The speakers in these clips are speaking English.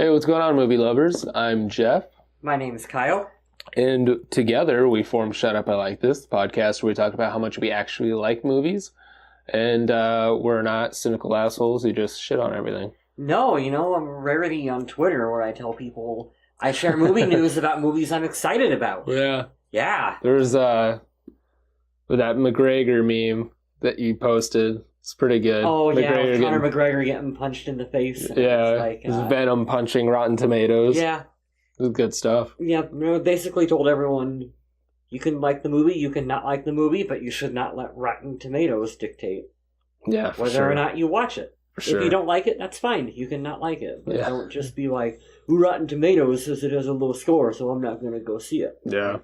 Hey, what's going on, movie lovers? I'm Jeff, My name is Kyle. and together we form Shut Up, I Like This, the podcast where we talk about how much we actually like movies, and we're not cynical assholes who just shit on everything. No, I'm a rarity on Twitter where I tell people I share movie news about movies I'm excited about. Yeah. Yeah. There's that McGregor meme that you posted. It's pretty good. Oh, McGregor with Conor McGregor getting punched in the face. Yeah, it's Venom punching Rotten Tomatoes. Yeah. It's good stuff. Yeah, basically told everyone you can like the movie, you can not like the movie, but you should not let Rotten Tomatoes dictate whether or not you watch it. If you don't like it, that's fine. You can not like it. But don't just be like, Rotten Tomatoes says it has a low score, so I'm not going to go see it. Yeah.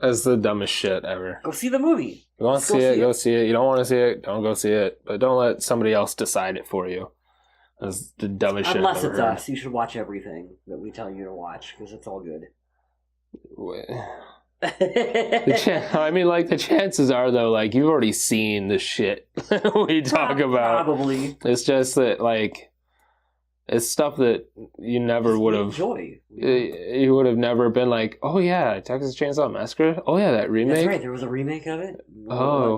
That's the dumbest shit ever. Go see the movie. You want to see it, go see it. You don't want to see it, don't go see it. But don't let somebody else decide it for you. That's the dumbest shit I've ever heard. Unless it's us. You should watch everything that we tell you to watch, because it's all good. The chances are, though, like, you've already seen the shit we talk about. Probably. It's just that, like, it's stuff that you never would have... enjoy. You would have never been like, oh, yeah, Texas Chainsaw Massacre? Oh, yeah, that remake? That's right, there was a remake of it.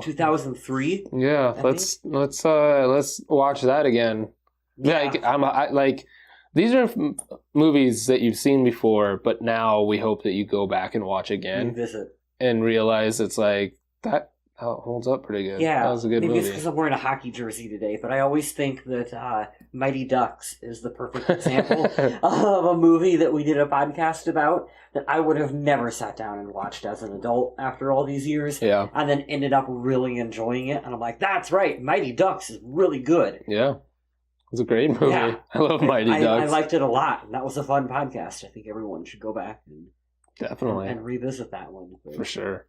2003. Yeah, let's watch that again. Yeah. These are movies that you've seen before, but now we hope that you go back and watch again. Revisit. And realize it's like, that holds up pretty good. Yeah. That was a good movie. Maybe it's because I'm wearing a hockey jersey today, but I always think that Mighty Ducks is the perfect example of a movie that we did a podcast about that I would have never sat down and watched as an adult after all these years. Yeah. And then ended up really enjoying it. And I'm like, that's right, Mighty Ducks is really good. Yeah. It's a great movie. Yeah. I love Mighty Ducks. I liked it a lot. And that was a fun podcast. I think everyone should go back and definitely and revisit that one. For sure.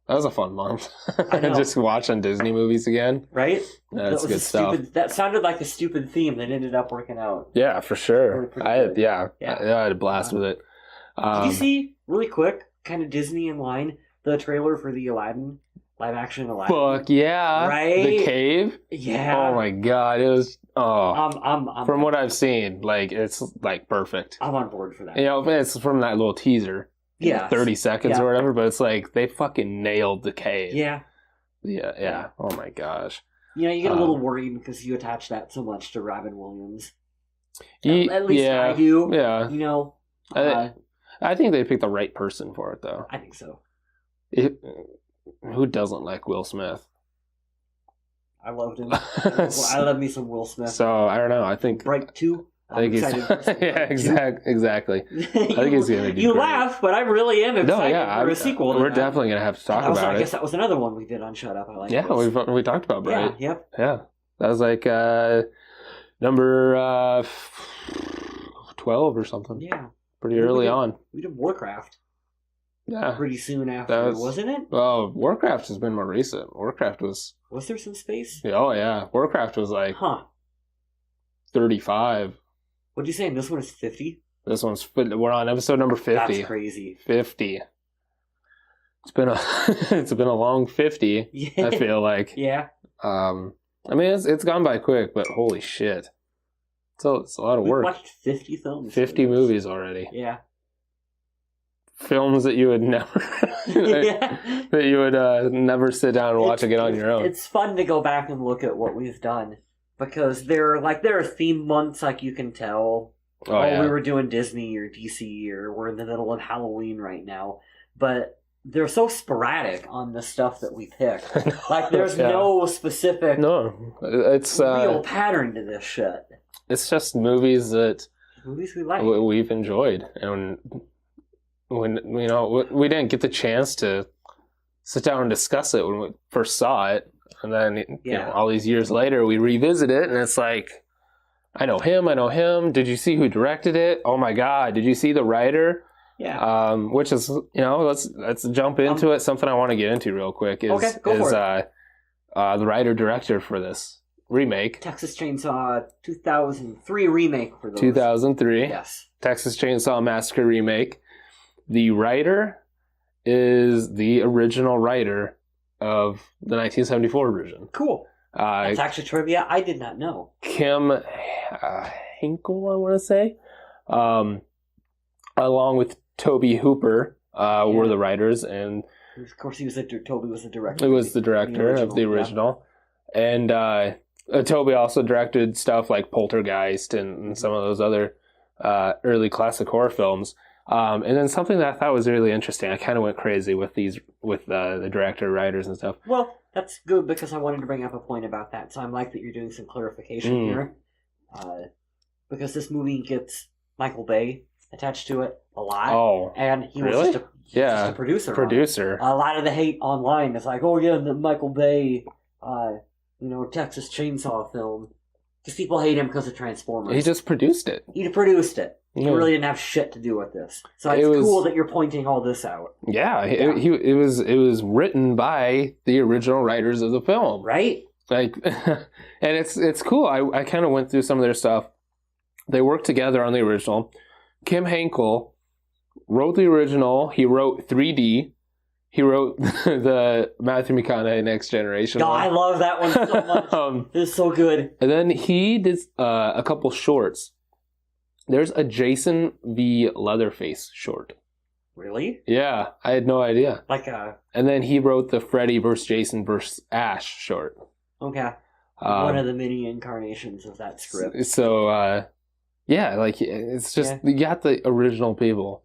That was a fun month. Just watching Disney movies again. Right? That's good stuff. That sounded like a stupid theme that ended up working out. Yeah, for sure. I had a blast with it. Did you see, really quick, kind of Disney in line, the trailer for the Aladdin? Live action Aladdin. Fuck yeah. Right? The cave? Yeah. Oh my god. It was from what I've seen, like, it's like perfect. I'm on board for that. It's from that little teaser. Yeah. 30 seconds or whatever, but it's like they fucking nailed the cave. Yeah. Yeah. Oh my gosh. You get a little worried because you attach that so much to Robin Williams. At least I do. Yeah. I think they picked the right person for it, though. I think so. Who doesn't like Will Smith? I loved him. I love me some Will Smith. So, I don't know. I think... Bright 2? I think he's... exactly. I think he's going to do You great. Laugh, but I really am excited for a sequel to We're that. definitely going to have to talk about it. I guess that was another one we did on Shut Up, I Like Yeah, This. we talked about Bright. Yeah, yep. Yeah. That was like number 12 or something. Yeah. Pretty early on. We did Warcraft. Yeah. Pretty soon after, wasn't it? Well, Warcraft has been more recent. Warcraft was... Was there some space? Oh, yeah. Warcraft was like 35. What'd you say? And this one is 50? We're on episode number 50. That's crazy. 50. It's been a long 50, yeah. I feel like. Yeah. I mean, it's gone by quick, but holy shit. It's a lot of work. We watched 50 films. 50 movies already. Yeah. Films that you would never never sit down and watch again on your own. It's fun to go back and look at what we've done because there are theme months, like you can tell. We were doing Disney or DC, or we're in the middle of Halloween right now, but they're so sporadic on the stuff that we pick. Like there's no specific it's real pattern to this shit. It's just movies we like. We've enjoyed, and when we didn't get the chance to sit down and discuss it when we first saw it, and then all these years later we revisit it, and it's like, I know him. Did you see who directed it? Oh my god, did you see the writer? Yeah. Which is let's jump into it. Something I want to get into real quick is the writer director for this remake. Texas Chainsaw 2003 remake for those. 2003. Yes. Texas Chainsaw Massacre remake. The writer is the original writer of the 1974 version. Cool. That's actually trivia I did not know. Kim Hinkle, I want to say. along with Toby Hooper were the writers, and of course Toby was the director. It was the director of the original, and Toby also directed stuff like Poltergeist and some of those other early classic horror films. And then something that I thought was really interesting, I kind of went crazy with the director, writers, and stuff. Well, that's good because I wanted to bring up a point about that. So I'm like that you're doing some clarification here, because this movie gets Michael Bay attached to it a lot. Oh, and he was really? just a producer. Producer. A lot of the hate online is like, oh yeah, the Michael Bay, Texas Chainsaw film. Because people hate him because of Transformers. He just produced it. He produced it. He really didn't have shit to do with this. So it's cool that you're pointing all this out. Yeah, it was written by the original writers of the film, right? Like, and it's cool. I kind of went through some of their stuff. They worked together on the original. Kim Henkel wrote the original. He wrote 3D. He wrote the Matthew McConaughey Next Generation. Oh, I love that one so much. It's so good. And then he did a couple shorts. There's a Jason v. Leatherface short. Really? Yeah, I had no idea. And then he wrote the Freddy vs. Jason vs. Ash short. Okay. One of the many incarnations of that script. So, it's just, you got the original people.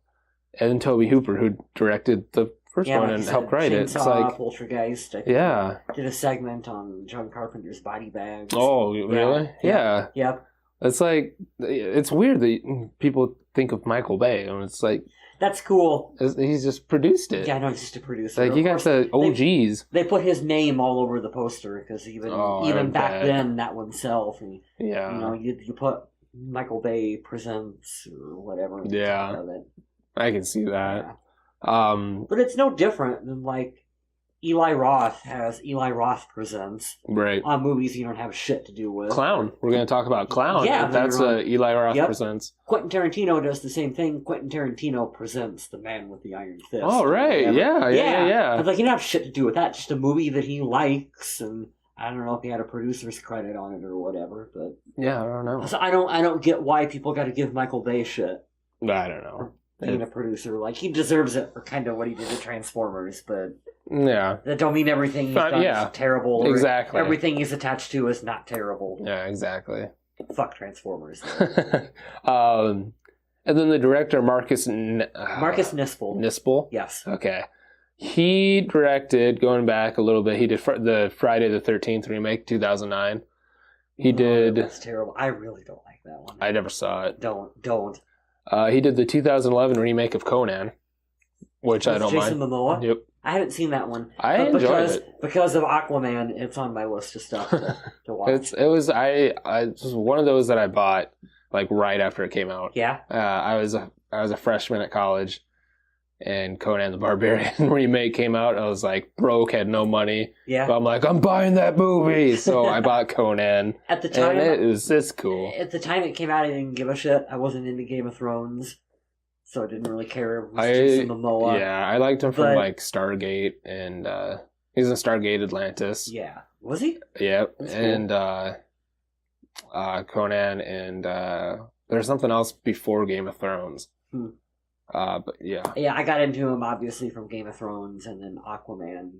And then Toby Hooper, who directed the first one and helped write it. It's like Poltergeist. Did a segment on John Carpenter's Body Bags. Oh, really? Yeah. Yep. It's like, it's weird that people think of Michael Bay, and it's like, that's cool. He's just produced it. Yeah, he's just a producer. Like, you got the OGs. They put his name all over the poster because even back then that would sell. And, you put Michael Bay Presents or whatever. Yeah, I can see that. Yeah. But it's no different than like Eli Roth has Eli Roth Presents on movies you don't have shit to do with. Clown. We're going to talk about Clown. Yeah, that's Eli Roth Presents. Quentin Tarantino does the same thing. Quentin Tarantino presents The Man with the Iron Fist. Oh, right. Yeah. But like, you don't have shit to do with that. It's just a movie that he likes, and I don't know if he had a producer's credit on it or whatever. But yeah, I don't know. So I don't get why people got to give Michael Bay shit. I don't know. Being a producer, like, he deserves it for kind of what he did to Transformers, but yeah, that don't mean everything he's done is terrible. Exactly, everything he's attached to is not terrible. Yeah, exactly. Fuck Transformers. And then the director Marcus Nispel. Nispel. Yes. Okay. He directed, going back a little bit. He did the Friday the 13th remake, 2009. He did. That's terrible. I really don't like that one. I never saw it. Don't. He did the 2011 remake of Conan, which I don't Jason mind. Momoa? Yep. I haven't seen that one. I enjoyed it. Because of Aquaman, it's on my list of stuff to watch. It was one of those that I bought like right after it came out. Yeah. I was a freshman at college, and Conan the Barbarian remake came out. I was like broke, had no money. Yeah. But I'm like, I'm buying that movie, so I bought Conan. At the time, and it's cool. At the time it came out, I didn't give a shit. I wasn't into Game of Thrones, so I didn't really care. It was Jason Momoa. Yeah, I liked him from like Stargate, and he's in Stargate Atlantis. Yeah, was he? Yep, That's and Conan, and there's something else before Game of Thrones. But yeah, I got into him obviously from Game of Thrones, and then Aquaman.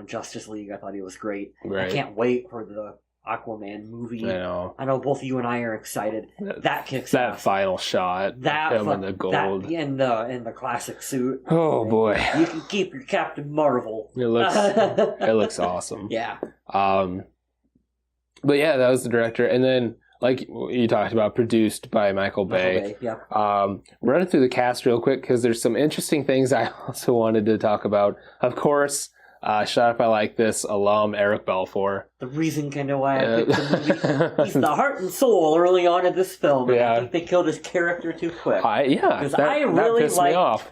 Justice League. I thought he was great. Right. I can't wait for the Aquaman movie. I know both you and I are excited. That kicks that off. Final shot. That him in the gold. In the classic suit. Oh boy! You can keep your Captain Marvel. It looks awesome. Yeah. But yeah, that was the director, and then like you talked about, produced by Michael Bay. Yeah. Running through the cast real quick because there's some interesting things I also wanted to talk about. Of course. Shut Up, I Like This alum Eric Balfour. The reason kind of why I picked the movie. He's the heart and soul early on in this film. Yeah. I think they killed his character too quick. Because I really pissed me off.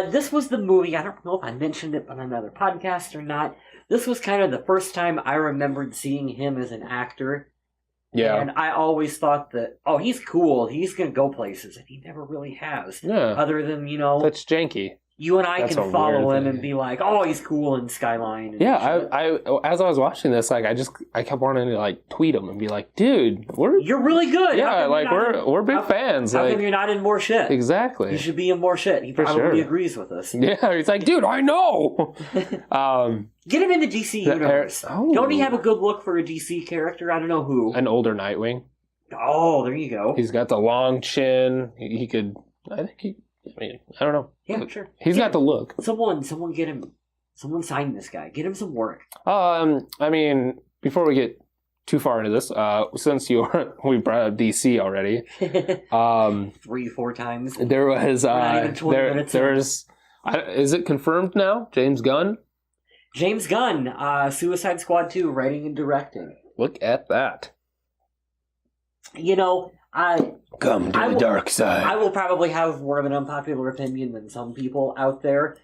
This was the movie, I don't know if I mentioned it on another podcast or not. This was kind of the first time I remembered seeing him as an actor. Yeah. And I always thought that, he's cool. He's going to go places. And he never really has. Yeah. Other than, That's janky. You and I can follow him and be like, "Oh, he's cool in Skyline." And I as I was watching this, like I kept wanting to like tweet him and be like, "Dude, you're really good." Yeah, like we're big fans. How like, come you're not in more shit? Exactly. You should be in more shit. He probably agrees with us. Yeah, he's like, "Dude, I know." Get him in the DC universe. Don't he have a good look for a DC character? I don't know who. An older Nightwing. Oh, there you go. He's got the long chin. He could. I don't know. Yeah, sure. He's got the look. Someone get him. Someone sign this guy. Get him some work. I mean, before we get too far into this, since we brought up DC already, 3-4 times. There was is it confirmed now? James Gunn. Suicide Squad 2, writing and directing. Look at that. You know, Come to the dark side. I will probably have more of an unpopular opinion than some people out there.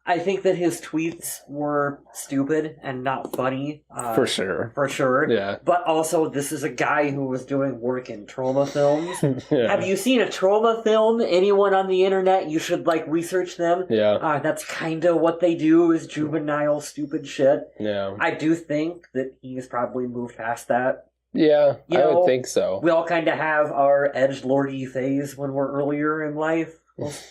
I think that his tweets were stupid and not funny. For sure. Yeah. But also, this is a guy who was doing work in trauma films. Yeah. Have you seen a trauma film? Anyone on the internet? You should, research them. Yeah. That's kind of what they do, is juvenile, stupid shit. Yeah. I do think that he's probably moved past that. Yeah, I would think so. We all kind of have our edgelordy phase when we're earlier in life.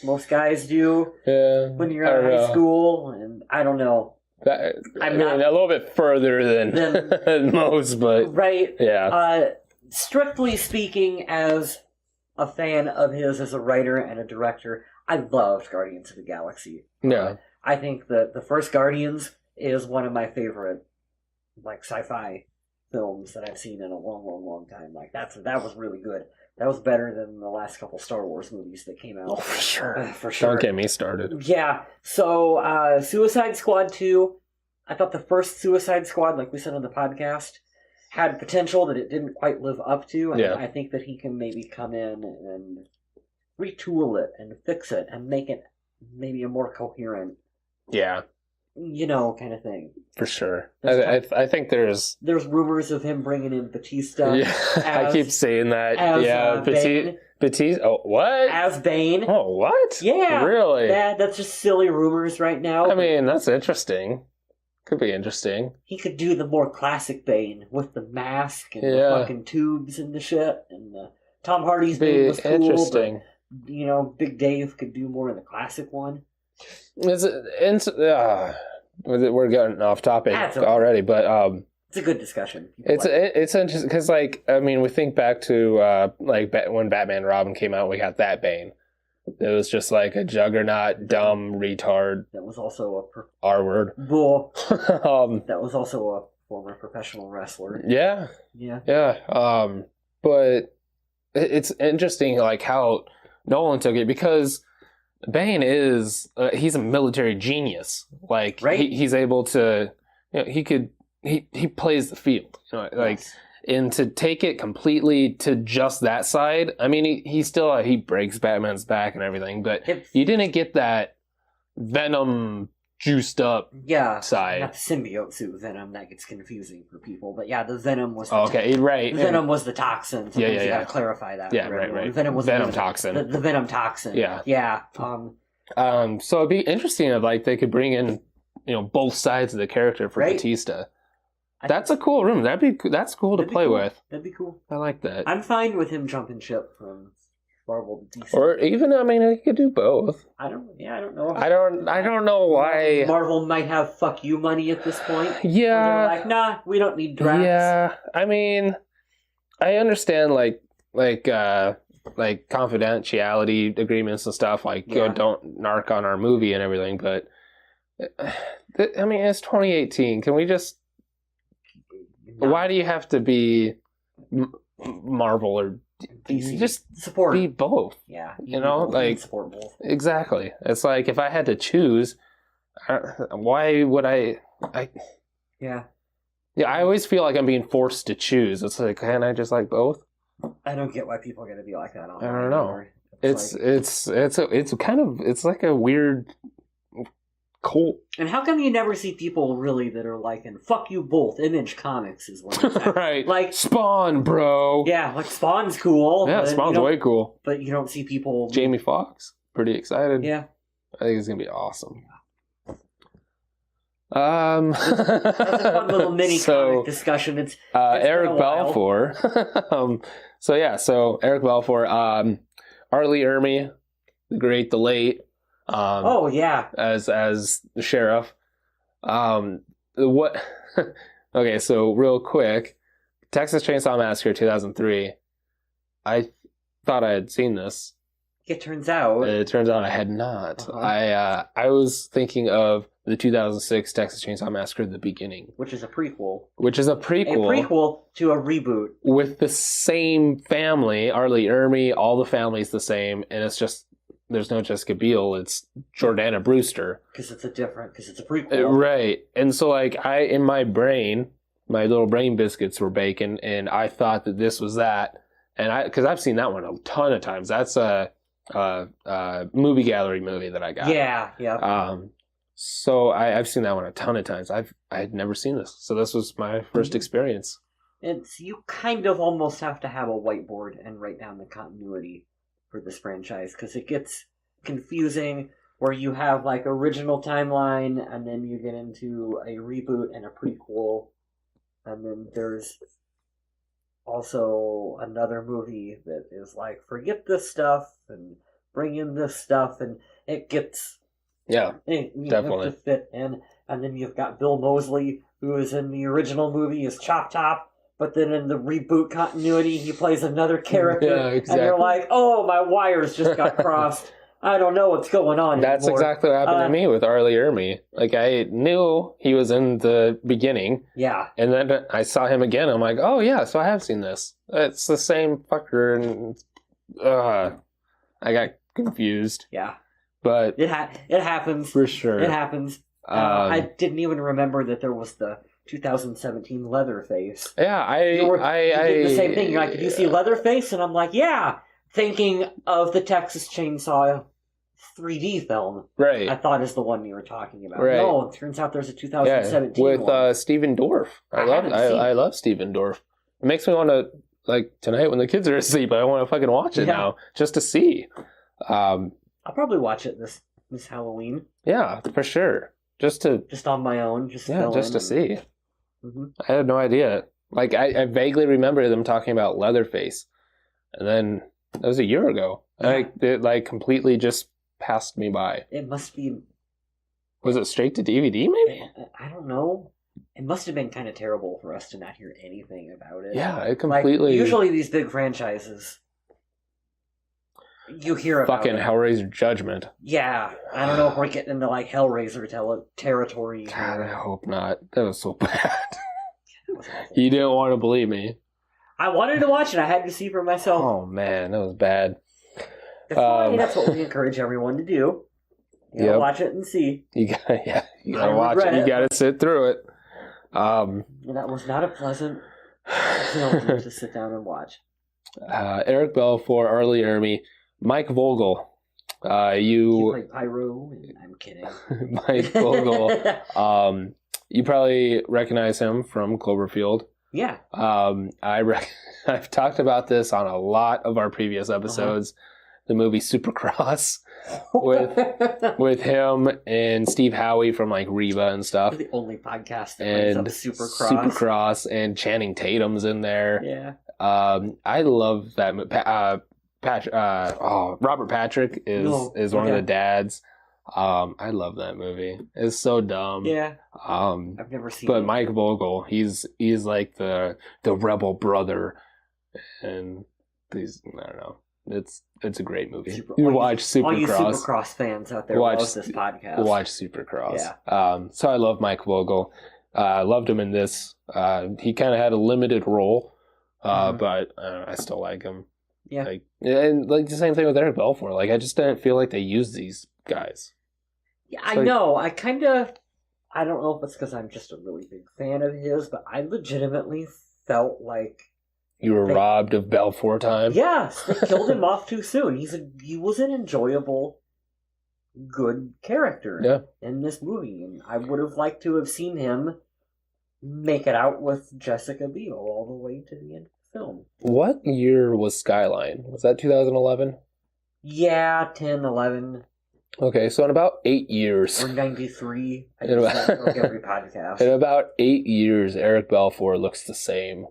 Most guys do. Yeah. When you're out of high school, and I don't know. I'm not a little bit further than most, but right. Yeah. Strictly speaking, as a fan of his as a writer and a director, I loved Guardians of the Galaxy. Yeah. I think that the first Guardians is one of my favorite, sci-fi films that I've seen in a long time. That was really good. That was better than the last couple Star Wars movies that came out. Oh, for sure. For sure. Don't get me started. Yeah. So, Suicide Squad 2, I thought the first Suicide Squad, like we said on the podcast, had potential that it didn't quite live up to. And I think that he can maybe come in and retool it and fix it and make it maybe a more coherent. Yeah. Kind of thing. For sure. I think there's rumors of him bringing in Batista. Yeah, I keep saying that. Bane. Batista. Oh, what? As Bane. Oh, what? Yeah. Really? That's just silly rumors right now. I mean, that's interesting. Could be interesting. He could do the more classic Bane with the mask and the fucking tubes and the shit. And Tom Hardy's Bane was cool. Interesting. But, Big Dave could do more of the classic one. We're getting off topic already, but it's a good discussion. It's interesting because, we think back to when Batman and Robin came out, we got that Bane. It was just like a juggernaut, dumb retard. That was also a R word. That was also a former professional wrestler. Yeah. But it's interesting, how Nolan took it, because Bane is he's a military genius. Right? He's able to, he plays the field. Yes. And to take it completely to just that side. I mean, he still he breaks Batman's back and everything, but you didn't get that Venom juiced up side. Not the symbiote suit Venom. That gets confusing for people. But the Venom was right. Venom was the toxin. You gotta clarify that. Yeah, right. Venom was Venom toxin. The Venom toxin. Yeah. So it'd be interesting if they could bring in both sides of the character for Batista. That's a cool room. That's cool to play with. That'd be cool. I like that. I'm fine with him jumping ship from Marvel to DC. Or even, he could do both. I don't know. I don't know why. Marvel might have fuck you money at this point. Yeah. They're nah, we don't need Drax. Yeah. I understand confidentiality agreements and stuff, don't narc on our movie and everything, but it's 2018. Can we just why do you have to be Marvel or DC? Just support, be both. Yeah, support both. Exactly. It's if I had to choose, why would I? Yeah, I always feel like I'm being forced to choose. It's can't I just like both? I don't get why people are going to be like that. I don't know. It's like a weird cult. And how come you never see people really that are and fuck you both? Image Comics is one of them. Right. Spawn, bro. Yeah, Spawn's cool. Yeah, Spawn's way cool. But you don't see people. Jamie Foxx, pretty excited. Yeah. I think it's gonna be awesome. That's a fun little mini comic discussion. It's Eric Balfour. So Eric Balfour, R. Lee Ermey, the great, the late. As the sheriff. What? Okay, so real quick, Texas Chainsaw Massacre 2003. I thought I had seen this. It turns out I had not. I was thinking of the 2006 Texas Chainsaw Massacre: The Beginning, which is a prequel. A prequel to a reboot with the same family, R. Lee Ermey. All the family's the same, and it's just there's no Jessica Biel. It's Jordana Brewster. Because it's a prequel, right? And so, like, in my brain, my little brain biscuits were baking, and I thought that this was that, and because I've seen that one a ton of times. That's a movie gallery movie that I got. Yeah. So I've seen that one a ton of times. I had never seen this, so this was my first experience. You kind of almost have to have a whiteboard and write down the continuity for this franchise, because it gets confusing where you have like original timeline and then you get into a reboot and a prequel, and then there's also another movie that is like forget this stuff and bring in this stuff, and it gets definitely have to fit in. And then you've got Bill Moseley, who is in the original movie as Chop Top, but then in the reboot continuity he plays another character. Yeah, exactly. And you're like, oh, my wires just got crossed. I don't know what's going on That's anymore. Exactly what happened to me with R. Lee Ermey. Like, I knew he was in The Beginning. Yeah. And then I saw him again. I'm like, oh, yeah, so I have seen this. It's the same fucker. And I got confused. Yeah. But it happens. For sure. It happens. I didn't even remember that there was the 2017 Leatherface. Yeah, you did the same thing. You're like, did you see Leatherface? And I'm like, yeah. Thinking of the Texas Chainsaw 3D film. Right. I thought is the one you were talking about. Right. No, it turns out there's a 2017 with one. Stephen Dorff. I love Stephen Dorff. It makes me want to, like, tonight when the kids are asleep, I want to fucking watch it now just to see. I'll probably watch it this Halloween. Yeah, for sure. Just on my own. Just to see. Mm-hmm. I had no idea. Like, I vaguely remember them talking about Leatherface, and then that was a year ago. Yeah. It completely just passed me by. It must be. Was it straight to DVD? Maybe. I don't know. It must have been kind of terrible for us to not hear anything about it. Yeah, it completely. Usually these big franchises, you hear about fucking Hellraiser Judgment. Yeah, I don't know if we're getting into like Hellraiser territory. God, I hope not. That was so bad. You didn't want to believe me. I wanted to watch it. I had to see for myself. Oh man, that was bad. That's what we encourage everyone to do. You gotta watch it and see. You gotta watch it. You gotta sit through it. That was not a pleasant film to sit down and watch. Eric Balfour, R. Lee Ermey, Mike Vogel. He played Pyro. I'm kidding. Mike Vogel. You probably recognize him from Cloverfield. Yeah. I've talked about this on a lot of our previous episodes. The movie Supercross with him and Steve Howey from like Reba and stuff. The only podcast that brings up Supercross and Channing Tatum's in there. Yeah. I love that movie. Robert Patrick is one of the dads. I love that movie. It's so dumb. Yeah. I've never seen it. But Mike Vogel, he's like the rebel brother, and I don't know. It's a great movie. Watch Supercross. All you Supercross fans out there love this podcast. Watch Supercross. Yeah. So I love Mike Vogel. Loved him in this. He kind of had a limited role, but I still like him. Yeah. And the same thing with Eric Balfour. Like, I just didn't feel like they used these guys. Yeah, I know. I don't know if it's because I'm just a really big fan of his, but I legitimately felt like you were robbed of Balfour time. Yes, they killed him off too soon. He was an enjoyable, good character in this movie, and I would have liked to have seen him make it out with Jessica Biel all the way to the end of the film. What year was Skyline? Was that 2011? Yeah, 10, 11. Okay, so in about 8 years... Or 93. I just like every podcast. In about 8 years, Eric Balfour looks the same.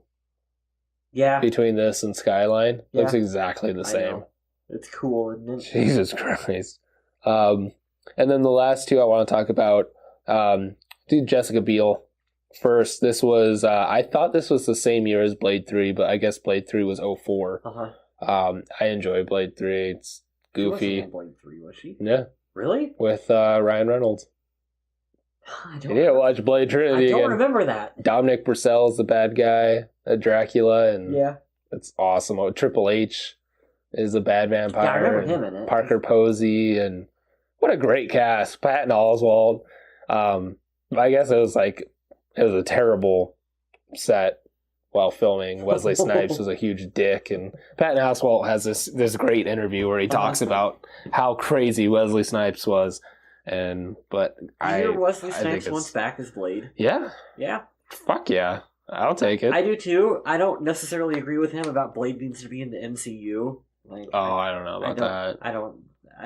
Yeah. Between this and Skyline. Yeah. Looks exactly the same. Know. It's cool, isn't it? Jesus Christ. And then the last two I want to talk about, do Jessica Biel first. This was, I thought this was the same year as Blade 3, but I guess Blade 3 was 2004. I enjoy Blade 3. It's goofy. She wasn't in Blade 3, was she? Yeah. Really? With Ryan Reynolds. You need to watch Blade Trinity. I don't remember that. Dominic Purcell's the bad guy, Dracula, and yeah, it's awesome. Triple H is the bad vampire. Yeah, I remember him in it. Parker Posey, and what a great cast. Patton Oswalt. I guess it was a terrible set while filming. Wesley Snipes was a huge dick, and Patton Oswalt has this great interview where he talks about how crazy Wesley Snipes was. But Wesley Snipes wants back as Blade. Yeah. Yeah. Fuck yeah. I'll take it. I do too. I don't necessarily agree with him about Blade needs to be in the MCU. I don't know about that. I don't.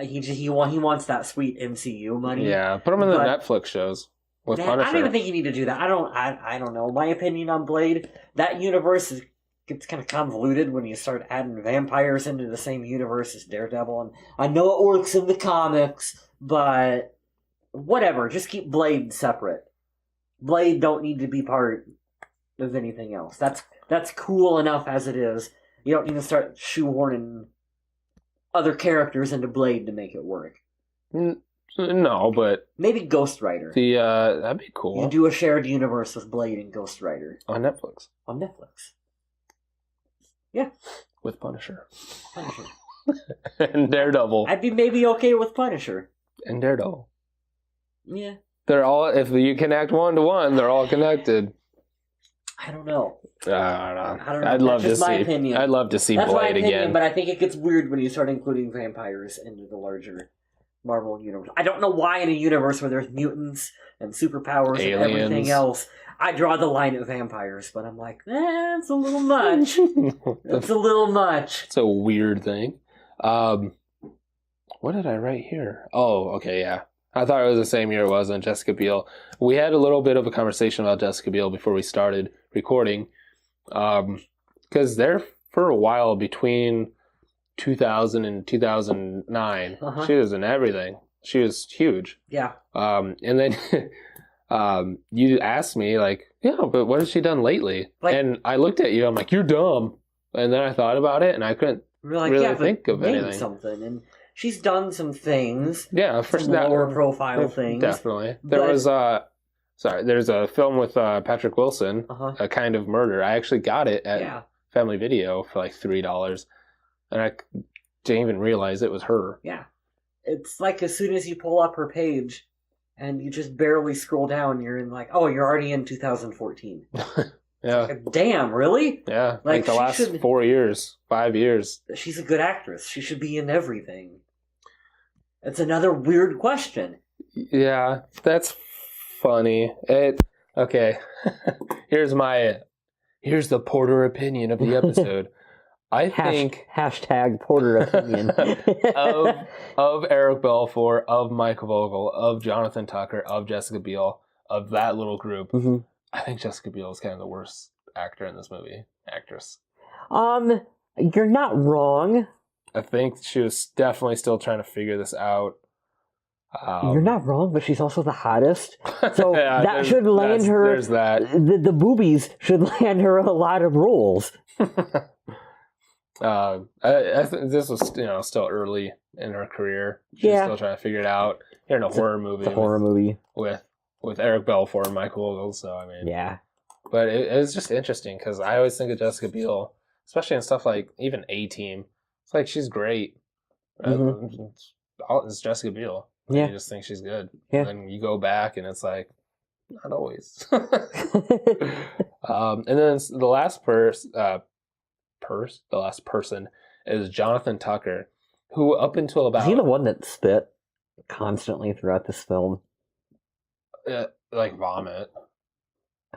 He wants that sweet MCU money. Yeah, put him in the Netflix shows with Punisher. I don't even think you need to do that. I don't know. My opinion on Blade, that universe gets kind of convoluted when you start adding vampires into the same universe as Daredevil. And I know it works in the comics, but whatever. Just keep Blade separate. Blade don't need to be part of anything else. That's cool enough as it is. You don't need to start shoehorning other characters into Blade to make it work. No, but maybe Ghost Rider. That'd be cool. You do a shared universe with Blade and Ghost Rider on Netflix. Yeah, with Punisher. And Daredevil. I'd be maybe okay with Punisher and Daredevil. Yeah, they're all. If you connect 1 to 1, they're all connected. I don't know. I don't know. I'd love to see. Opinion. I'd love to see That's Blade again. But I think it gets weird when you start including vampires into the larger Marvel universe. I don't know why in a universe where there's mutants and superpowers and everything else, I draw the line at vampires. But I'm like, that's a little much. That's a little much. It's a weird thing. What did I write here? Oh, okay, yeah. I thought it was the same year it was on Jessica Biel. We had a little bit of a conversation about Jessica Biel before we started recording. Because there, for a while, between 2000 and 2009, she was in everything. She was huge. Yeah. And then you asked me, yeah, but what has she done lately? And I looked at you, I'm like, you're dumb. And then I thought about it, and I couldn't really think of anything. Something. And she's done some things. Yeah, for some lower profile things. Definitely. There's a film with Patrick Wilson, A Kind of Murder. I actually got it at Family Video for $3. And I didn't even realize it was her. Yeah. It's like as soon as you pull up her page and you just barely scroll down, you're in you're already in 2014. Yeah. Damn, really? Yeah. The last 4 years, 5 years. She's a good actress. She should be in everything. It's another weird question. Yeah, that's funny. Okay. Here's the Porter opinion of the episode. I think hashtag Porter opinion of Eric Balfour, of Michael Vogel, of Jonathan Tucker, of Jessica Biel, of that little group. Mm-hmm. I think Jessica Biel is kind of the worst actor in this movie. Actress. You're not wrong. I think she was definitely still trying to figure this out. You're not wrong, but she's also the hottest. So that should land her. There's that. The boobies should land her a lot of roles. I think this was still early in her career. She's still trying to figure it out. You're in a horror movie. With Eric Balfour and Michael Vogel. So I mean, yeah. But it was just interesting because I always think of Jessica Biel, especially in stuff like even A-Team. It's she's great. Mm-hmm. It's Jessica Biel. Yeah. You just think she's good. Yeah. And then you go back and it's not always. And then the last person is Jonathan Tucker, who up until about... Is he the one that spit constantly throughout this film? Vomit.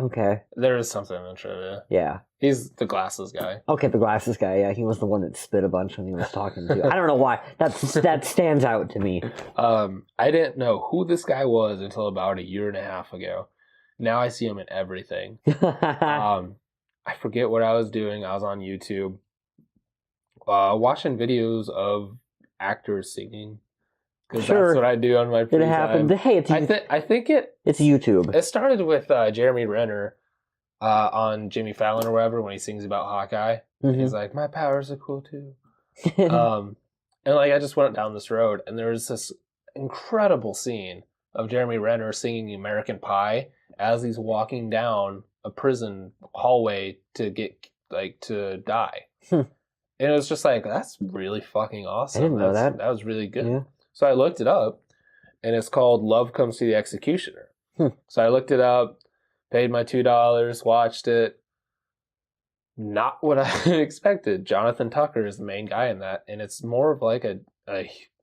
Okay. There is something in the trivia. Yeah. He's the glasses guy. Okay, the glasses guy. Yeah, he was the one that spit a bunch when he was talking to. I don't know why. That stands out to me. I didn't know who this guy was until about a year and a half ago. Now I see him in everything. I forget what I was doing. I was on YouTube watching videos of actors singing. Because that's what I do on my free time. It happened. Hey, it's YouTube. It started with Jeremy Renner on Jimmy Fallon or whatever when he sings about Hawkeye. Mm-hmm. He's like, my powers are cool too. And like I just went down this road and there was this incredible scene of Jeremy Renner singing American Pie as he's walking down a prison hallway to die. And it was just like, that's really fucking awesome. I didn't know that. That was really good. Yeah. So I looked it up, and it's called Love Comes to the Executioner. So I looked it up, paid my $2, watched it. Not what I expected. Jonathan Tucker is the main guy in that, and it's more of like a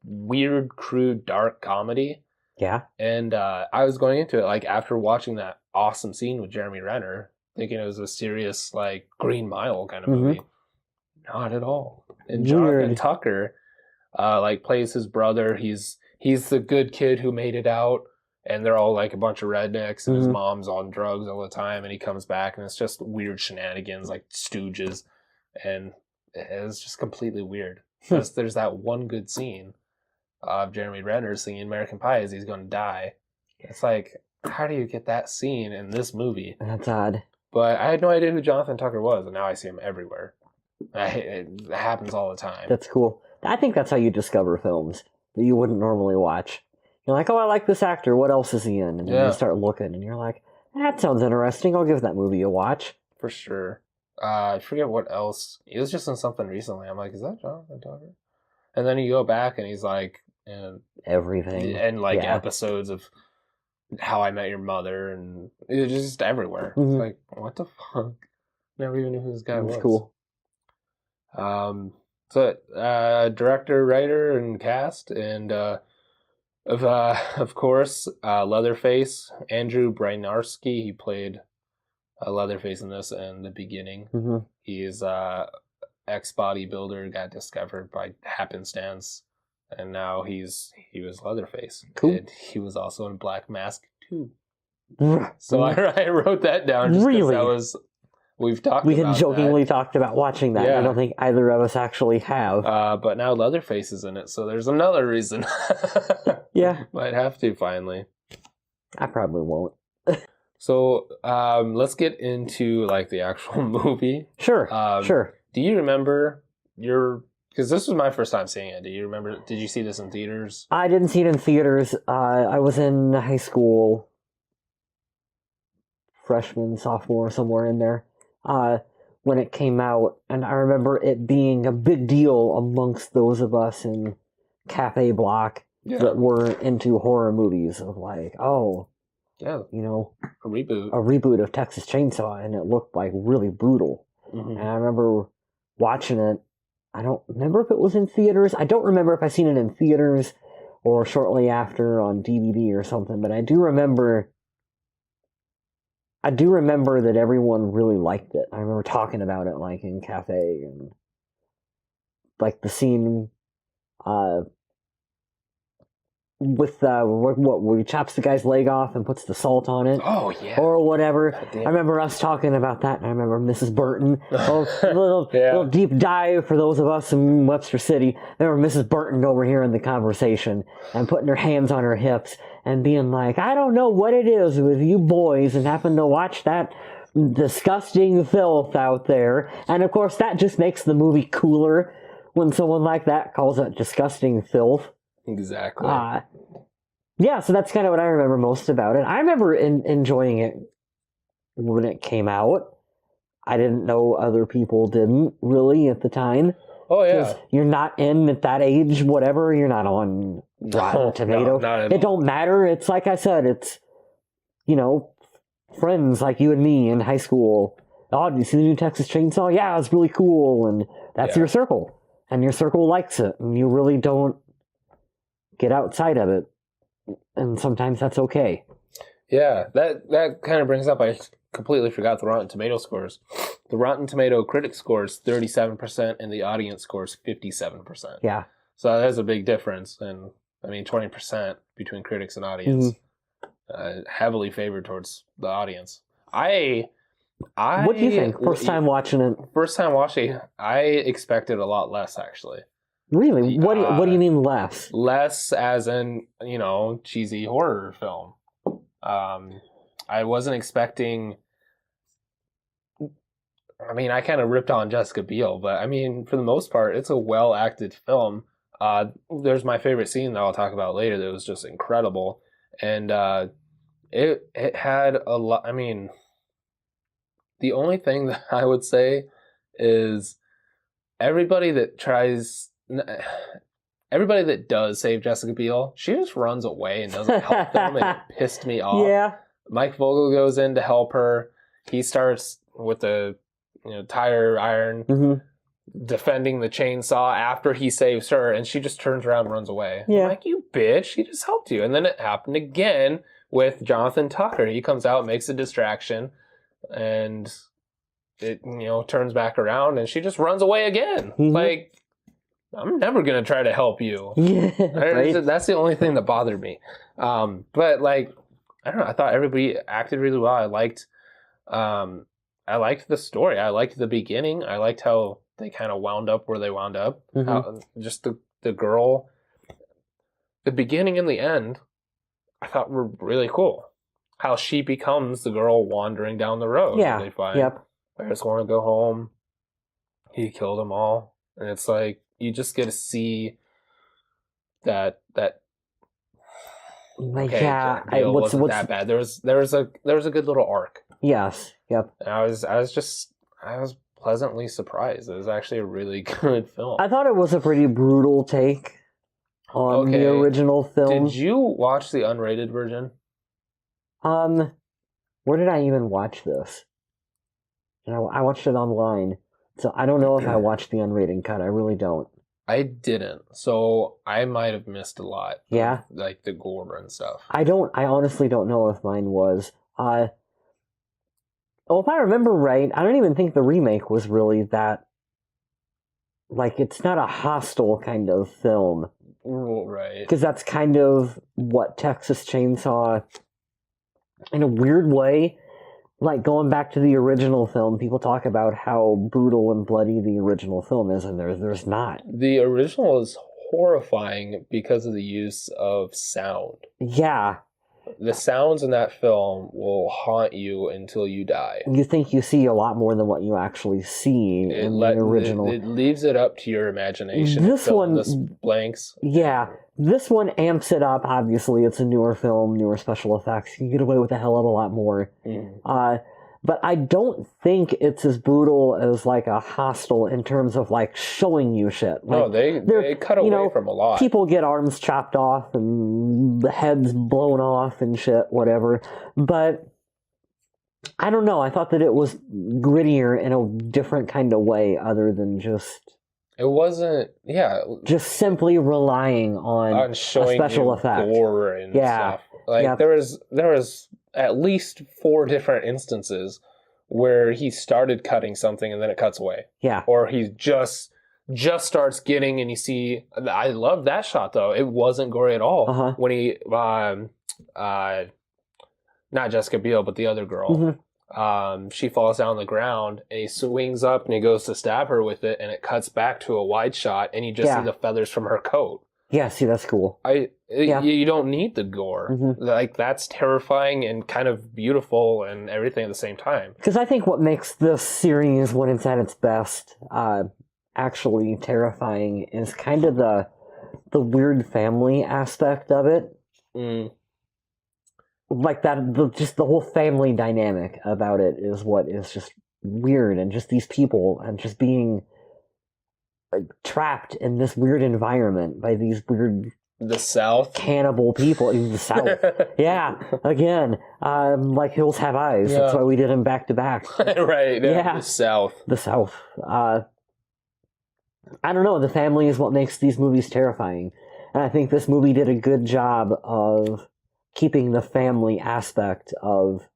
weird, crude, dark comedy. Yeah. And I was going into it, like, after watching that awesome scene with Jeremy Renner, thinking it was a serious, like, Green Mile kind of movie. Not at all. And Jonathan Tucker... plays his brother. He's the good kid who made it out, and they're all like a bunch of rednecks, and his mom's on drugs all the time, and he comes back, and it's just weird shenanigans, like Stooges, and it's just completely weird. There's that one good scene of Jeremy Renner singing American Pie as he's going to die. It's like, how do you get that scene in this movie? That's odd. But I had no idea who Jonathan Tucker was, and now I see him everywhere. It happens all the time. That's cool. I think that's how you discover films that you wouldn't normally watch. You're like, oh, I like this actor. What else is he in? And then you start looking, and you're like, that sounds interesting. I'll give that movie a watch. For sure. I forget what else. He was just in something recently. I'm like, is that Jonathan Tucker? And then you go back, and he's like... everything. And like episodes of How I Met Your Mother, and it's just everywhere. It's like, what the fuck? Never even knew who this guy was. That's cool. So, director, writer, and cast, and of course, Leatherface, Andrew Brynarski. He played Leatherface in this in the beginning. He's ex-bodybuilder, got discovered by happenstance, and now he was Leatherface. Cool. And he was also in Black Mask 2. So I wrote that down just because that was... We had jokingly talked about watching that. Yeah. I don't think either of us actually have. But now Leatherface is in it, so there's another reason. Yeah. Might have to, finally. I probably won't. So, let's get into, like, the actual movie. Sure, sure. Do you remember because this was my first time seeing it. Do you remember, did you see this in theaters? I didn't see it in theaters. I was in high school, freshman, sophomore, somewhere in there. When it came out, and I remember it being a big deal amongst those of us in Cafe Block that were into horror movies of like, a reboot of Texas Chainsaw, and it looked like really brutal. And I remember watching it. I don't remember if it was in theaters. I don't remember if I seen it in theaters or shortly after on DVD or something, but I do remember that everyone really liked it. I remember talking about it, like, in cafe, and, like, the scene, with, where he chops the guy's leg off and puts the salt on it. Oh, yeah. Or whatever. I remember us talking about that, and I remember Mrs. Burton. Little deep dive for those of us in Webster City. I remember Mrs. Burton overhearing the conversation and putting her hands on her hips and being like, I don't know what it is with you boys and having to watch that disgusting filth out there. And, of course, that just makes the movie cooler when someone like that calls it disgusting filth. Exactly. So that's kind of what I remember most about it. I remember enjoying it when it came out. I didn't know other people didn't really at the time. Oh, yeah. You're not in at that age, whatever. You're not on Rotten Tomato. It don't matter. It's like I said, it's, friends like you and me in high school. Oh, did you see the new Texas Chainsaw? Yeah, it's really cool. And that's your circle. And your circle likes it. And you really don't get outside of it. And sometimes that's okay. Yeah, that kind of brings up, I completely forgot the Rotten Tomato scores. The Rotten Tomato critic scores 37% and the audience scores 57%. Yeah. So that's a big difference. And 20% between critics and audience. Heavily favored towards the audience. What do you think? First time watching it, I expected a lot less, actually. Really? What do you mean less? Less as in, cheesy horror film. I wasn't expecting... I kind of ripped on Jessica Biel, but for the most part, it's a well-acted film. There's my favorite scene that I'll talk about later that was just incredible. And it had a lot... the only thing that I would say is everybody that does save Jessica Biel, she just runs away and doesn't help them, and it pissed me off. Yeah. Mike Vogel goes in to help her. He starts with the tire iron, defending the chainsaw after he saves her, and she just turns around and runs away. Yeah. I'm like, you bitch, he just helped you. And then it happened again with Jonathan Tucker. He comes out, makes a distraction, and it turns back around, and she just runs away again. Like, I'm never gonna try to help you. Yeah, right? That's the only thing that bothered me. But like, I don't know. I thought everybody acted really well. I liked the story. I liked the beginning. I liked how they kind of wound up where they wound up. How, just the girl, the beginning and the end, I thought were really cool. How she becomes the girl wandering down the road. Yeah. They find, I just want to go home. He killed them all. And it's like, you just get to see that it wasn't that bad. There was a good little arc. Yes. Yep. And I was pleasantly surprised. It was actually a really good film. I thought it was a pretty brutal take on the original film. Did you watch the unrated version? Where did I even watch this? I watched it online, so I don't know if I watched the unrated cut. I really don't. I didn't, so I might have missed a lot. Yeah, like the gore and stuff. I honestly don't know if mine was. If I remember right, I don't even think the remake was really that. Like, it's not a hostile kind of film, right? Because that's kind of what Texas Chainsaw, in a weird way. Like, going back to the original film, people talk about how brutal and bloody the original film is, and there's not. The original is horrifying because of the use of sound. Yeah. The sounds in that film will haunt you until you die. You think you see a lot more than what you actually see in the original. It leaves it up to your imagination. This one... blanks. Yeah. This one amps it up, obviously. It's a newer film, newer special effects. You can get away with a hell of a lot more. But I don't think it's as brutal as, like, a Hostel in terms of, like, showing you shit. Like, no, they cut away from a lot. People get arms chopped off and the heads blown off and shit, whatever. But I don't know. I thought that it was grittier in a different kind of way other than just... It wasn't, just simply relying on showing special effect. Gore and stuff. Like, there was at least 4 different instances where he started cutting something and then it cuts away. Yeah. Or he just starts getting, and you see, I love that shot though. It wasn't gory at all. When he, not Jessica Biel, but the other girl. She falls down on the ground and he swings up and he goes to stab her with it, and it cuts back to a wide shot and you just see the feathers from her coat. Yeah, see, that's cool. You don't need the gore. Like, that's terrifying and kind of beautiful and everything at the same time. Because I think what makes this series, when it's at its best, actually terrifying is kind of the weird family aspect of it. Like that, just the whole family dynamic about it is what is just weird, and just these people and just being trapped in this weird environment by these weird cannibal people in the South. Again, like Hills Have Eyes. That's why we did them back to back. Right. The South. I don't know. The family is what makes these movies terrifying, and I think this movie did a good job of keeping the family aspect of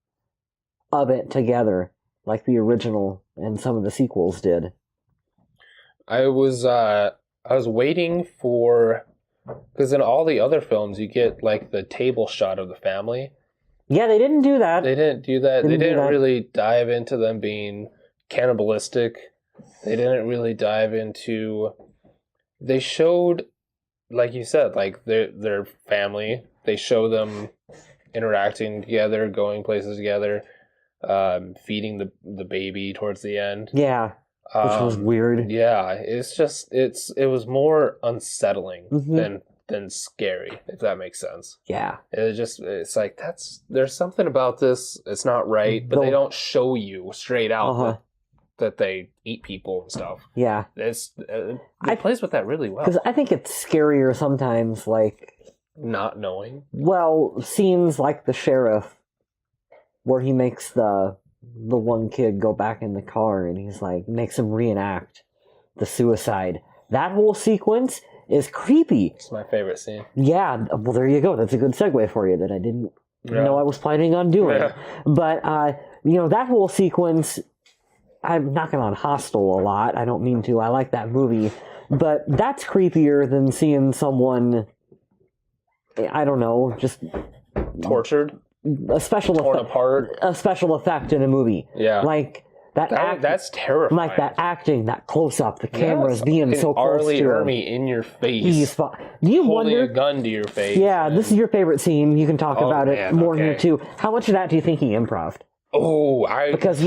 of it together, like the original and some of the sequels did. I was waiting for, because in all the other films you get like the table shot of the family. Yeah, they didn't do that. They didn't do that. They didn't really dive into them being cannibalistic. They didn't really dive into. They showed, like you said, like their family. They show them interacting together, going places together, feeding the baby towards the end. Yeah, which was weird. Yeah, it's just it was more unsettling than scary, if that makes sense. Yeah, it's like there's something about this. It's not right, but they don't show you straight out that they eat people and stuff. Yeah, it plays with that really well. Because I think it's scarier sometimes, like not knowing. Well, scenes like the sheriff, where he makes the one kid go back in the car and he's like makes him reenact the suicide. That whole sequence is creepy. It's my favorite scene. Yeah, well, there you go. That's a good segue for you that I didn't know I was planning on doing. Yeah. But that whole sequence. I'm knocking on Hostel a lot. I don't mean to. I like that movie. But that's creepier than seeing someone, I don't know, just tortured? Torn apart? A special effect in a movie. Yeah. Like that's terrifying. Like that acting, that close-up, the cameras being so close to R. Lee in your face. Do you holding wonder, a gun to your face. Yeah, this is your favorite scene. You can talk about it more here, too. How much of that do you think he improv'd? Because,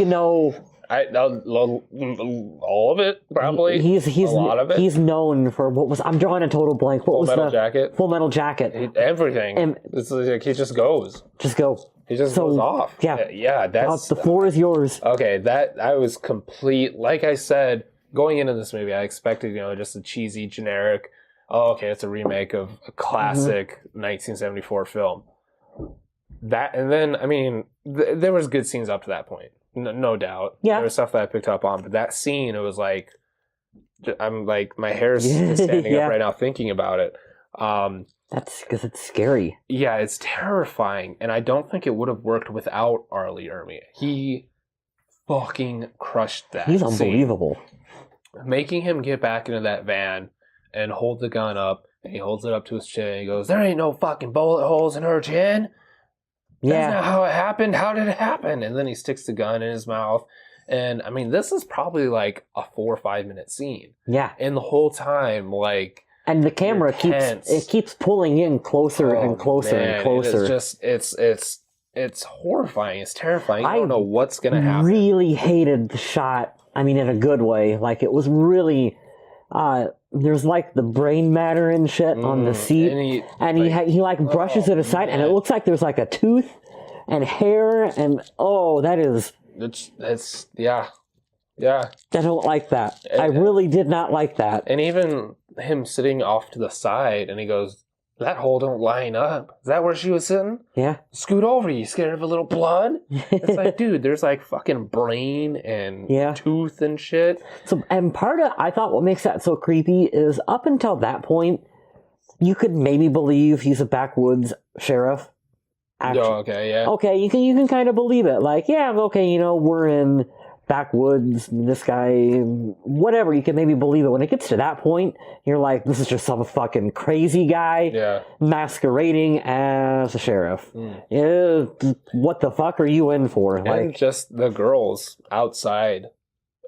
all of it, probably. He's a lot of it. He's known for I'm drawing a total blank. Full Metal Jacket. Full Metal Jacket. Everything. And it's like he just goes. Just go. He just goes off. Yeah. Yeah. That's the floor is yours. Okay. I was complete. Like I said, going into this movie, I expected just a cheesy, generic. Oh, okay, it's a remake of a classic 1974 film. That and then there was good scenes up to that point. No doubt. Yeah. There was stuff that I picked up on, but that scene, it was like, I'm like, my hair's standing up right now thinking about it. That's because it's scary. Yeah, it's terrifying, and I don't think it would have worked without R. Lee Ermey. He fucking crushed that. He's unbelievable. Making him get back into that van and hold the gun up, and he holds it up to his chin, and he goes, "There ain't no fucking bullet holes in her chin." That's not how it happened. How did it happen? And then he sticks the gun in his mouth. And, this is probably like a 4 or 5 minute scene. Yeah. And the whole time, like... And the camera keeps pulling in closer and closer and closer. It's just, it's horrifying. It's terrifying. I don't know what's going to happen. I really hated the shot. In a good way. Like, it was really... there's like the brain matter and shit on the seat, and he brushes it aside, and it looks like there's like a tooth and hair, and that is yeah. I don't like that. I really did not like that. And even him sitting off to the side, and he goes, "That hole don't line up. Is that where she was sitting? Yeah. Scoot over. You scared of a little blood?" It's like, dude, there's like fucking brain and tooth and shit. So, and I thought what makes that so creepy is up until that point, you could maybe believe he's a backwoods sheriff. Okay, yeah. Okay, you can kind of believe it. Like, yeah, okay, we're in backwoods, this guy, whatever, you can maybe believe it. When it gets to that point, you're like, this is just some fucking crazy guy masquerading as a sheriff. What the fuck are you in for? And just the girls outside.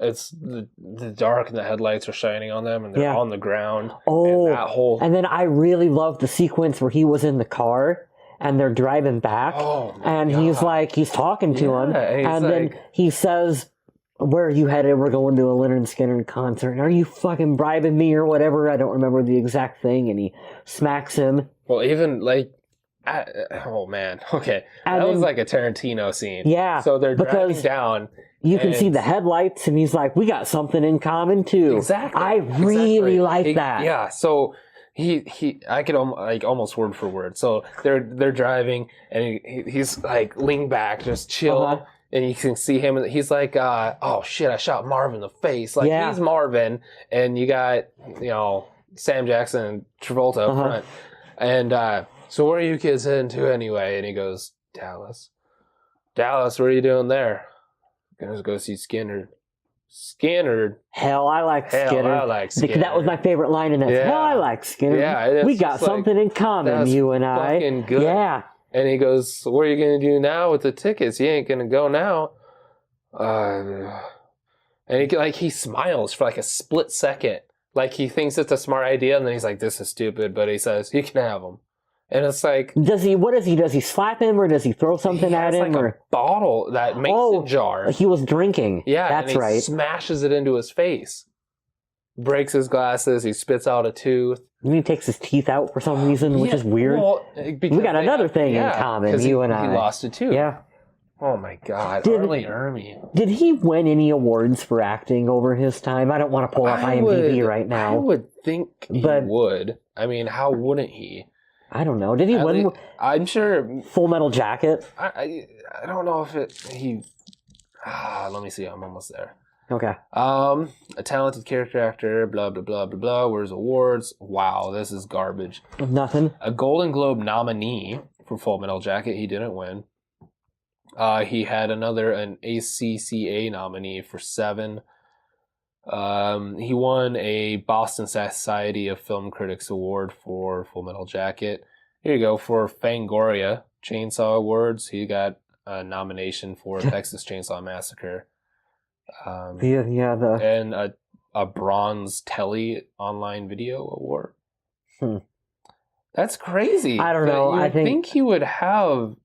It's the dark and the headlights are shining on them and they're on the ground. And then I really loved the sequence where he was in the car and they're driving back and he's talking to him and then he says, "Where are you headed? We're going to a Lynyrd Skynyrd concert. Are you fucking bribing me or whatever?" I don't remember the exact thing. And he smacks him. Well, even like, oh man, okay. That was like a Tarantino scene. Yeah. So they're driving down. You can see the headlights and he's like, "We got something in common too." Exactly. I really like that. Yeah. So I could almost word for word. So they're driving and he's like leaning back, just chill. And you can see him, and he's like, "Oh shit, I shot Marvin in the face." Like he's Marvin, and you got Sam Jackson and Travolta up front. And so where are you kids heading to anyway? And he goes, "Dallas." Dallas, what are you doing there? Gonna go see Skinner. Skinner. Hell, I like Skinner. I like Skinner. That was my favorite line in that. Yeah. Hell, I like Skinner. Yeah, we got something in common, you and I. Fucking good. Yeah. And he goes, what are you going to do now with the tickets? You ain't going to go now. And he smiles for like a split second. Like he thinks it's a smart idea, and then he's like, this is stupid. But he says, you can have them. And it's like... Does he slap him, or does he throw something at him? Like a bottle that mason jar. He was drinking. Yeah, that's right. Smashes it into his face. Breaks his glasses. He spits out a tooth. And he takes his teeth out for some reason, which is weird. Well, we got another thing in common, you and I. He lost a tooth. Yeah. Oh my God, Arlie Ermey. Did he win any awards for acting over his time? I don't want to pull up IMDb right now. I would think he would. I mean, how wouldn't he? I don't know. Did he win? I'm sure. Full Metal Jacket? I don't know if he... let me see. I'm almost there. Okay. A talented character actor, blah, blah, blah, blah, blah. Where's awards? Wow, this is garbage. Nothing. A Golden Globe nominee for Full Metal Jacket. He didn't win. He had an ACCA nominee for 7. He won a Boston Society of Film Critics Award for Full Metal Jacket. Here you go. For Fangoria Chainsaw Awards, he got a nomination for Texas Chainsaw Massacre. And a Bronze Telly Online Video Award. That's crazy. I don't know. I think he would have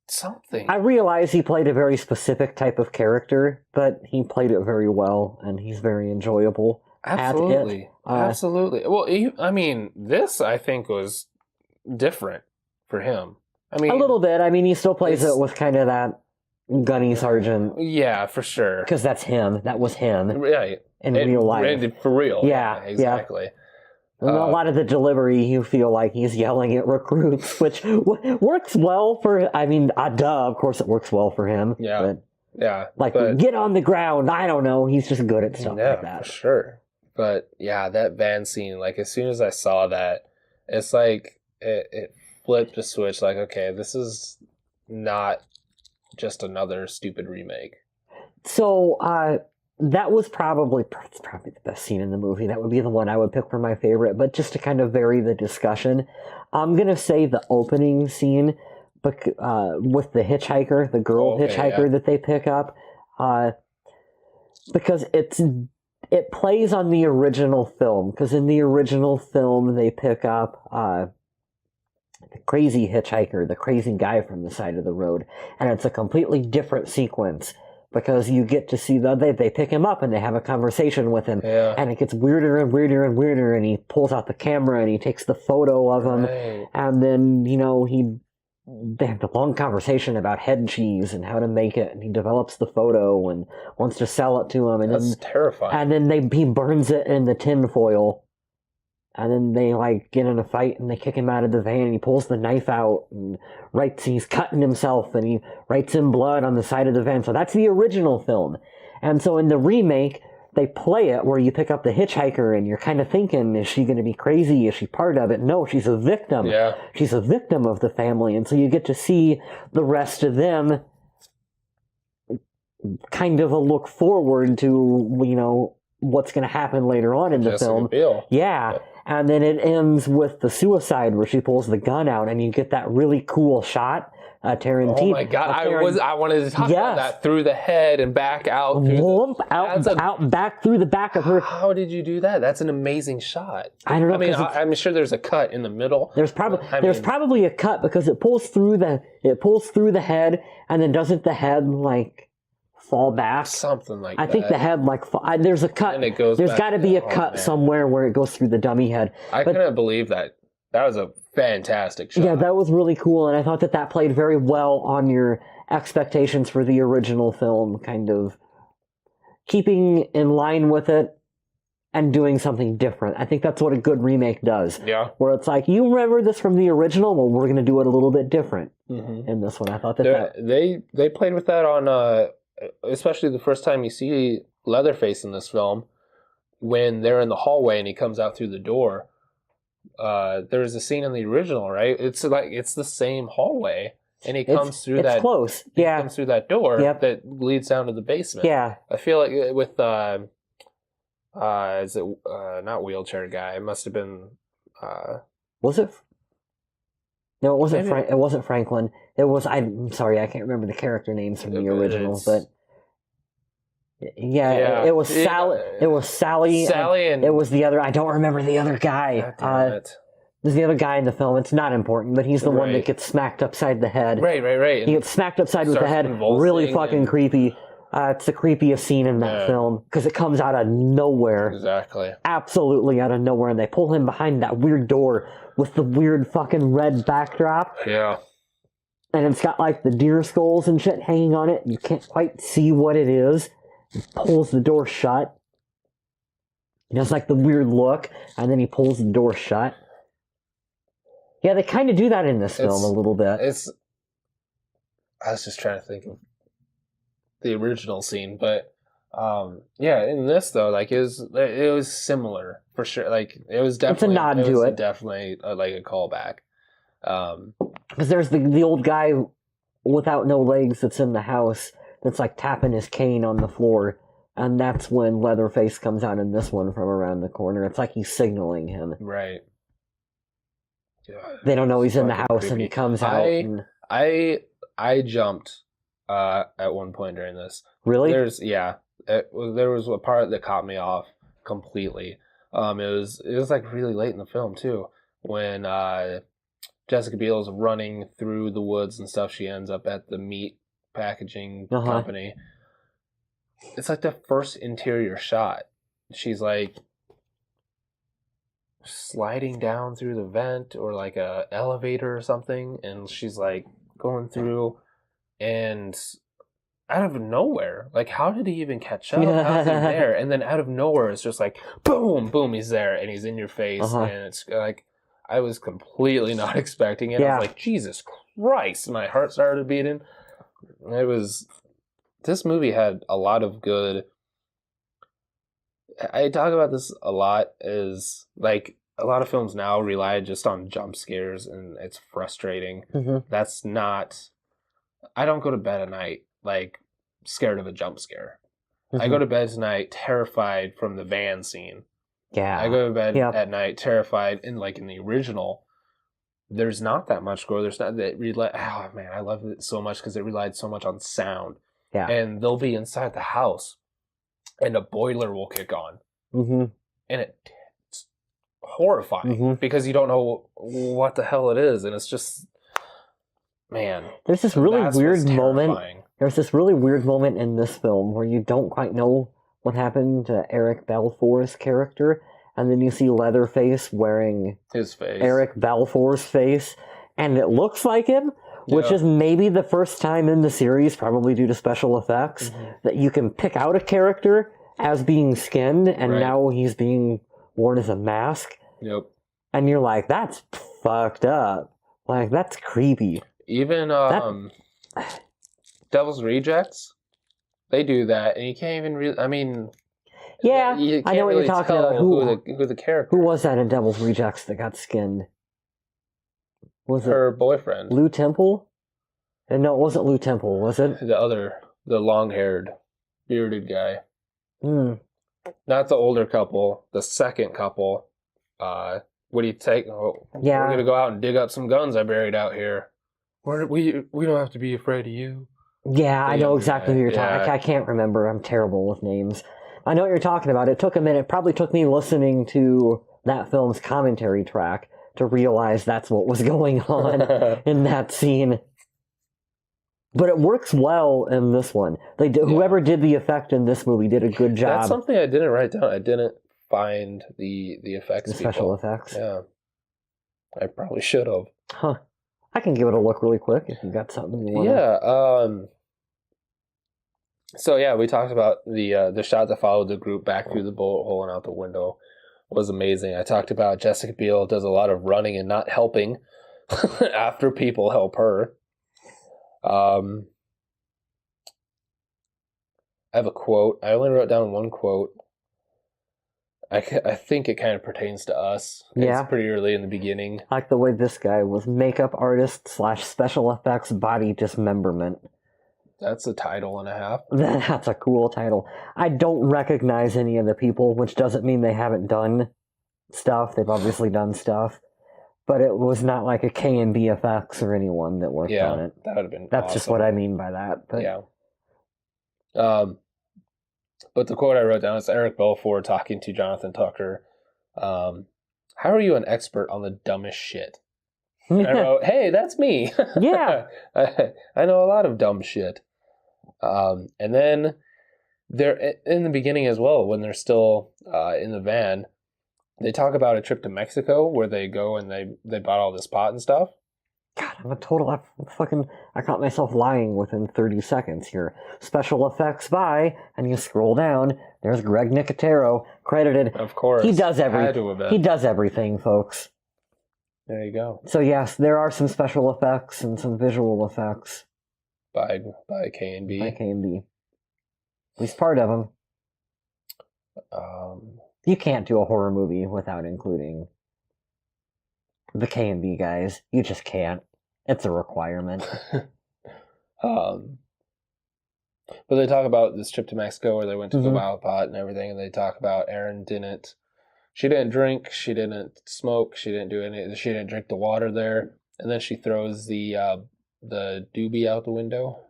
something. I realize he played a very specific type of character, but he played it very well, and he's very enjoyable. Absolutely. Absolutely. Well, this, I think, was different for him. I mean, a little bit. I mean, he still plays it with kind of that Gunny Sergeant. Yeah, for sure. Because that's him. That was him. Right. In real life. For real. Yeah. Exactly. Yeah. A lot of the delivery, you feel like he's yelling at recruits, which works well for... of course it works well for him. Yeah. Get on the ground. I don't know. He's just good at stuff like that. Yeah, for sure. But, yeah, that van scene, like, as soon as I saw that, it's like, it flipped a switch. Like, okay, this is not just another stupid remake. So, that was probably the best scene in the movie. That would be the one I would pick for my favorite. But just to kind of vary the discussion, I'm going to say the opening scene with the hitchhiker, the girl hitchhiker that they pick up, because it plays on the original film. Because in the original film, they pick up the crazy hitchhiker, the crazy guy from the side of the road. And it's a completely different sequence. Because you get to see they pick him up and they have a conversation with him, and it gets weirder and weirder and weirder. And he pulls out the camera and he takes the photo of him, and then they have the long conversation about head cheese and how to make it, and he develops the photo and wants to sell it to him, and that's terrifying. And then he burns it in the tin foil. And then they get in a fight and they kick him out of the van and he pulls the knife out and he's cutting himself and he writes in blood on the side of the van. So that's the original film. And so in the remake, they play it where you pick up the hitchhiker and you're kind of thinking, is she going to be crazy? Is she part of it? No, she's a victim. Yeah. She's a victim of the family. And so you get to see the rest of them kind of a look forward to, what's going to happen later on in the film. Yeah. And then it ends with the suicide where she pulls the gun out and you get that really cool shot. Tarantino. Oh my God. I wanted to talk about that, through the head and back out. Out back through the back of her. How did you do that? That's an amazing shot. I don't know. I'm sure there's a cut in the middle. There's probably a cut because it pulls through the head, and then doesn't the head fall back? Something like that. I think the head there's a cut. And it goes. There's got to be a cut somewhere where it goes through the dummy head. I couldn't believe that. That was a fantastic shot. Yeah, that was really cool, and I thought that played very well on your expectations for the original film, kind of keeping in line with it and doing something different. I think that's what a good remake does. Yeah. Where it's like, you remember this from the original? Well, we're going to do it a little bit different in this one. I thought they played with that on... especially the first time you see Leatherface in this film, when they're in the hallway and he comes out through the door. There's a scene in the original, right? It's the same hallway, and he comes through it's close. He comes through that door that leads down to the basement. Yeah. I feel like with is it not wheelchair guy? It must have been. Was it? No, it wasn't. It wasn't Franklin. It was. I'm sorry, I can't remember the character names from the original, but. Yeah, it was Sally. It was Sally. And it was the other. I don't remember the other guy. There's the other guy in the film. It's not important, but he's the one that gets smacked upside the head. Right. He gets smacked upside with the head. Really fucking creepy. It's the creepiest scene in that film because it comes out of nowhere. Exactly. Absolutely out of nowhere, and they pull him behind that weird door with the weird fucking red backdrop. Yeah. And it's got like the deer skulls and shit hanging on it. You can't quite see what it is. He pulls the door shut. He has like the weird look, and then he pulls the door shut. Yeah, they kind of do that in this film a little bit. I was just trying to think of the original scene, but in this though, like it was similar for sure. Like it was definitely it's a nod to it. Definitely like a callback. Because there's the old guy without no legs that's in the house. That's like tapping his cane on the floor, and that's when Leatherface comes out in this one from around the corner. It's like he's signaling him. Right. They don't know he's in the house, creepy. And he comes out. I jumped at one point during this. Really? There was a part that caught me off completely. It was like really late in the film too, when Jessica Biel is running through the woods and stuff. She ends up at the meat packaging company. It's like the first interior shot. She's like sliding down through the vent or like a elevator or something, and she's like going through, and out of nowhere, like how did he even catch up? How's he there? And then out of nowhere, it's just like boom, he's there, and he's in your face, and it's like I was completely not expecting it. I was like, Jesus Christ, my heart started beating. This movie had a lot of good. I talk about this a lot, is like a lot of films now rely just on jump scares, and it's frustrating. That's not. I don't go to bed at night like scared of a jump scare. I go to bed tonight terrified from the van scene. Yeah. I go to bed at night terrified, and like in the original, there's not that much gore. There's not that oh man, I love it so much because it relied so much on sound. Yeah. And they'll be inside the house, and a boiler will kick on, and it's horrifying because you don't know what the hell it is, and it's just, man. There's this really weird moment. There's this really weird moment in this film where you don't quite know what happened to Eric Balfour's character, and then you see Leatherface wearing his face, Eric Balfour's face, and it looks like him, which is maybe the first time in the series, probably due to special effects, that you can pick out a character as being skinned, and now he's being worn as a mask. Yep. And you're like, that's fucked up. Like, that's creepy. Even Devil's Rejects, they do that, and you can't even really. I mean, yeah, I know what you're talking about. Who the character? Who was that in Devil's Rejects that got skinned? Was her boyfriend, Lou Temple? And no, it wasn't Lou Temple, was it? The long-haired, bearded guy. Not the older couple, the second couple. What do you take? Oh, yeah, we're gonna go out and dig up some guns I buried out here. We don't have to be afraid of you. Yeah, I know exactly who you're talking. I can't remember. I'm terrible with names. I know what you're talking about. It took a minute. It probably took me listening to that film's commentary track to realize that's what was going on in that scene. But it works well in this one. Whoever did the effect in this movie did a good job. That's something I didn't write down. I didn't find the effects. The special effects. Yeah, I probably should have. Huh. I can give it a look really quick if you got something you want. Yeah. So yeah, we talked about the shot that followed the group back through the bullet hole and out the window was amazing. I talked about Jessica Biel does a lot of running and not helping after people help her. I have a quote. I only wrote down one quote. I think it kind of pertains to us. Yeah. It's pretty early in the beginning. I like the way this guy was makeup artist / special effects body dismemberment. That's a title and a half. That's a cool title. I don't recognize any of the people, which doesn't mean they haven't done stuff. They've obviously done stuff. But it was not like a K&B effects or anyone that worked on it. That would have been That's awesome. just what I mean by that. But. Yeah. But the quote I wrote down is Eric Balfour talking to Jonathan Tucker. How are you an expert on the dumbest shit? And I wrote, hey, that's me. Yeah. I know a lot of dumb shit. And then they're in the beginning as well, when they're still in the van, they talk about a trip to Mexico where they go and they bought all this pot and stuff. God, I'm a total... I caught myself lying within 30 seconds here. Special effects by, and you scroll down, there's Greg Nicotero, credited. Of course. He does everything, folks. There you go. So yes, there are some special effects and some visual effects. By K&B. By K&B. At least part of them. You can't do a horror movie without including the K&B guys. You just can't. It's a requirement. But they talk about this trip to Mexico where they went to the wild pot and everything, and they talk about Erin didn't drink, she didn't smoke, she didn't do anything, she didn't drink the water there, and then she throws the doobie out the window.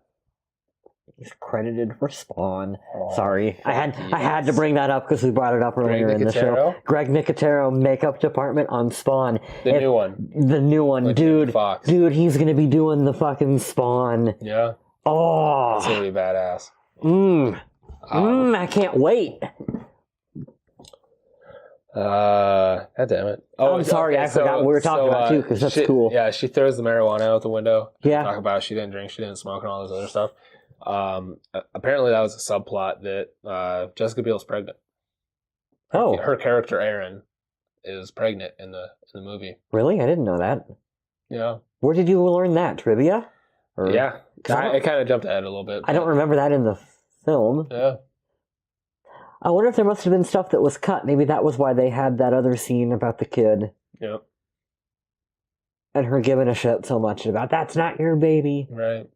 He's credited for Spawn. Oh, sorry, I had to bring that up because we brought it up earlier in the show. Greg Nicotero, makeup department on Spawn. The new one, like dude. Dude, he's gonna be doing the fucking Spawn. Yeah. Oh, it's gonna be badass. I can't wait. God damn it! Oh, I'm sorry, I forgot what we were talking about too, because that's cool. Yeah, she throws the marijuana out the window. Yeah. Talk about she didn't drink, she didn't smoke, and all this other stuff. Apparently that was a subplot that Jessica Biel's pregnant. Oh, her character Erin is pregnant in the movie. Really? I didn't know that. Yeah. Where did you learn that? Trivia? Yeah, I kind of jumped ahead a little bit. I don't remember that in the film. Yeah. I wonder if there must have been stuff that was cut. Maybe that was why they had that other scene about the kid. Yeah. And her giving a shit so much about, that's not your baby. Right.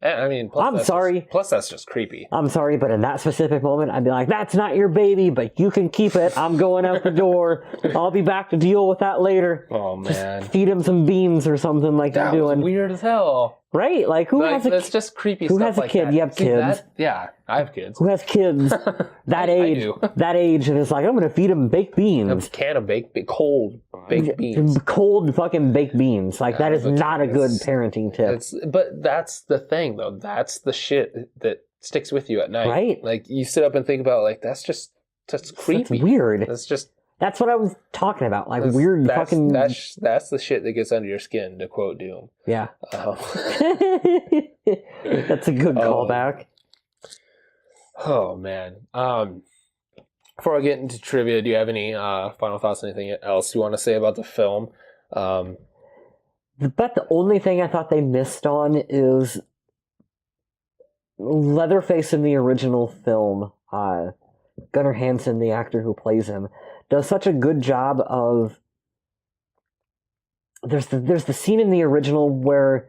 I mean, I'm sorry. Plus, that's just creepy. I'm sorry, but in that specific moment, I'd be like, that's not your baby, but you can keep it. I'm going out the door. I'll be back to deal with that later. Oh, man. Just feed him some beans or something like you're doing. Weird as hell. Right? Like, who has a kid? That's just creepy stuff. Who has a kid? That. You have kids. Yeah, I have kids. Who has kids that age? I do. That age, and it's like, I'm going to feed him baked beans. A can of cold baked beans. Cold fucking baked beans. Like, that is not a good parenting tip. But that's the thing, though. That's the shit that sticks with you at night. Right? Like, you sit up and think about, like, that's creepy. That's weird. That's what I was talking about. Like, weird fucking... That's the shit that gets under your skin, to quote Doom. Yeah. That's a good callback. Oh, man. Before I get into trivia, do you have any final thoughts, anything else you want to say about the film? But the only thing I thought they missed on is Leatherface in the original film. Gunnar Hansen, the actor who plays him, does such a good job of... There's the scene in the original where...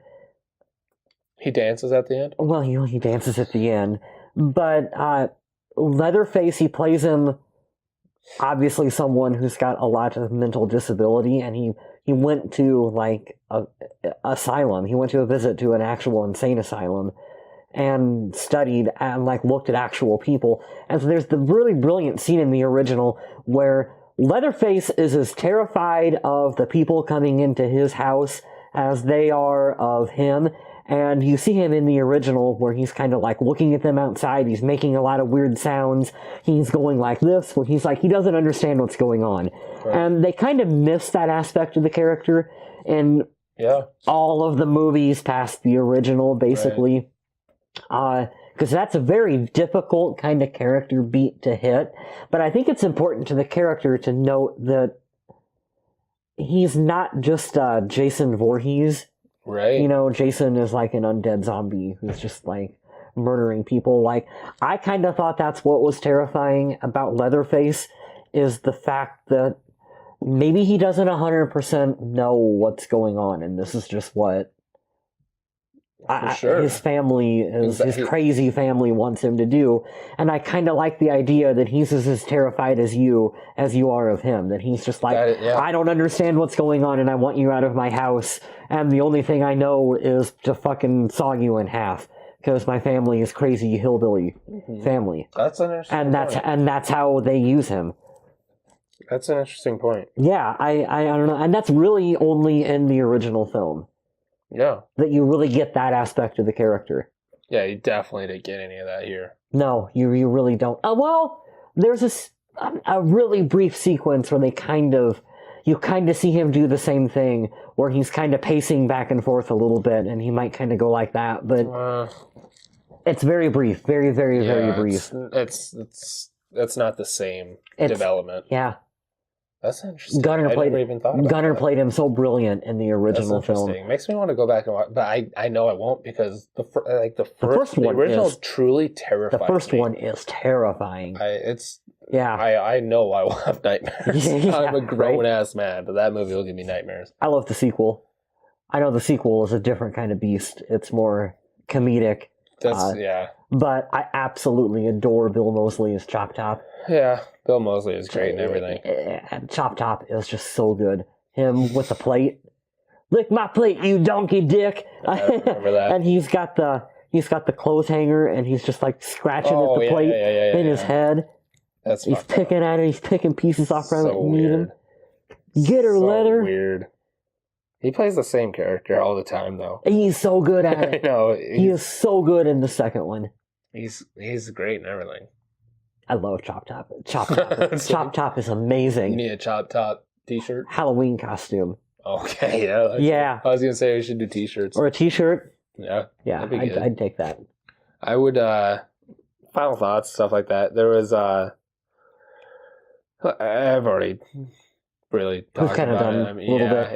He dances at the end? Well, he dances at the end. But Leatherface, he plays him, obviously someone who's got a lot of mental disability, and he went to, like, a asylum. He went to a visit to an actual insane asylum and studied and, like, looked at actual people. And so there's the really brilliant scene in the original where Leatherface is as terrified of the people coming into his house as they are of him. And you see him in the original where he's kind of like looking at them outside. He's making a lot of weird sounds. He's going like this, where he's like, he doesn't understand what's going on. Right. And they kind of miss that aspect of the character in all of the movies past the original, basically. Right. Because that's a very difficult kind of character beat to hit. But I think it's important to the character to note that he's not just Jason Voorhees. Right. You know, Jason is like an undead zombie who's just like murdering people. Like, I kind of thought that's what was terrifying about Leatherface, is the fact that maybe he doesn't 100% know what's going on, and this is just what his family, his crazy family wants him to do. And I kind of like the idea that he's as terrified as you are of him. That he's just like, I don't understand what's going on, and I want you out of my house. And the only thing I know is to fucking saw you in half because my family is crazy hillbilly family. That's an interesting point. And that's how they use him. That's an interesting point. Yeah, I don't know, and that's really only in the original film. Yeah. That you really get that aspect of the character. Yeah, you definitely didn't get any of that here. No, you really don't. Well, there's a really brief sequence where you kind of see him do the same thing, where he's kind of pacing back and forth a little bit, and he might kind of go like that, but it's very brief. Very, very, very brief. It's not the same development. Yeah. That's interesting. Gunnar played him so brilliant in the original film. Makes me want to go back and watch, but I know I won't because the original is truly terrifying. The first one is terrifying. I know I will have nightmares. I'm a grown ass man, but that movie will give me nightmares. I love the sequel. I know the sequel is a different kind of beast. It's more comedic. But I absolutely adore Bill Moseley as Chop Top. Yeah, Bill Moseley is great and everything. Chop Top is just so good. Him with the plate. Lick my plate, you donkey dick. I remember that. And he's got the clothes hanger, and he's just like scratching at the plate in his head. He's picking at it. He's picking pieces off from it and eating them. Get her, leather. Weird. He plays the same character all the time, though. He's so good at it. I know. He is so good in the second one. He's great and everything. I love Chop Top. Chop Top is amazing. You need a Chop Top t-shirt? Halloween costume. Okay, yeah. Yeah. I was going to say we should do t-shirts. Or a t-shirt. Yeah. Yeah, I'd take that. I would, final thoughts, stuff like that. There was, I've already really talked about it. I mean, a little bit.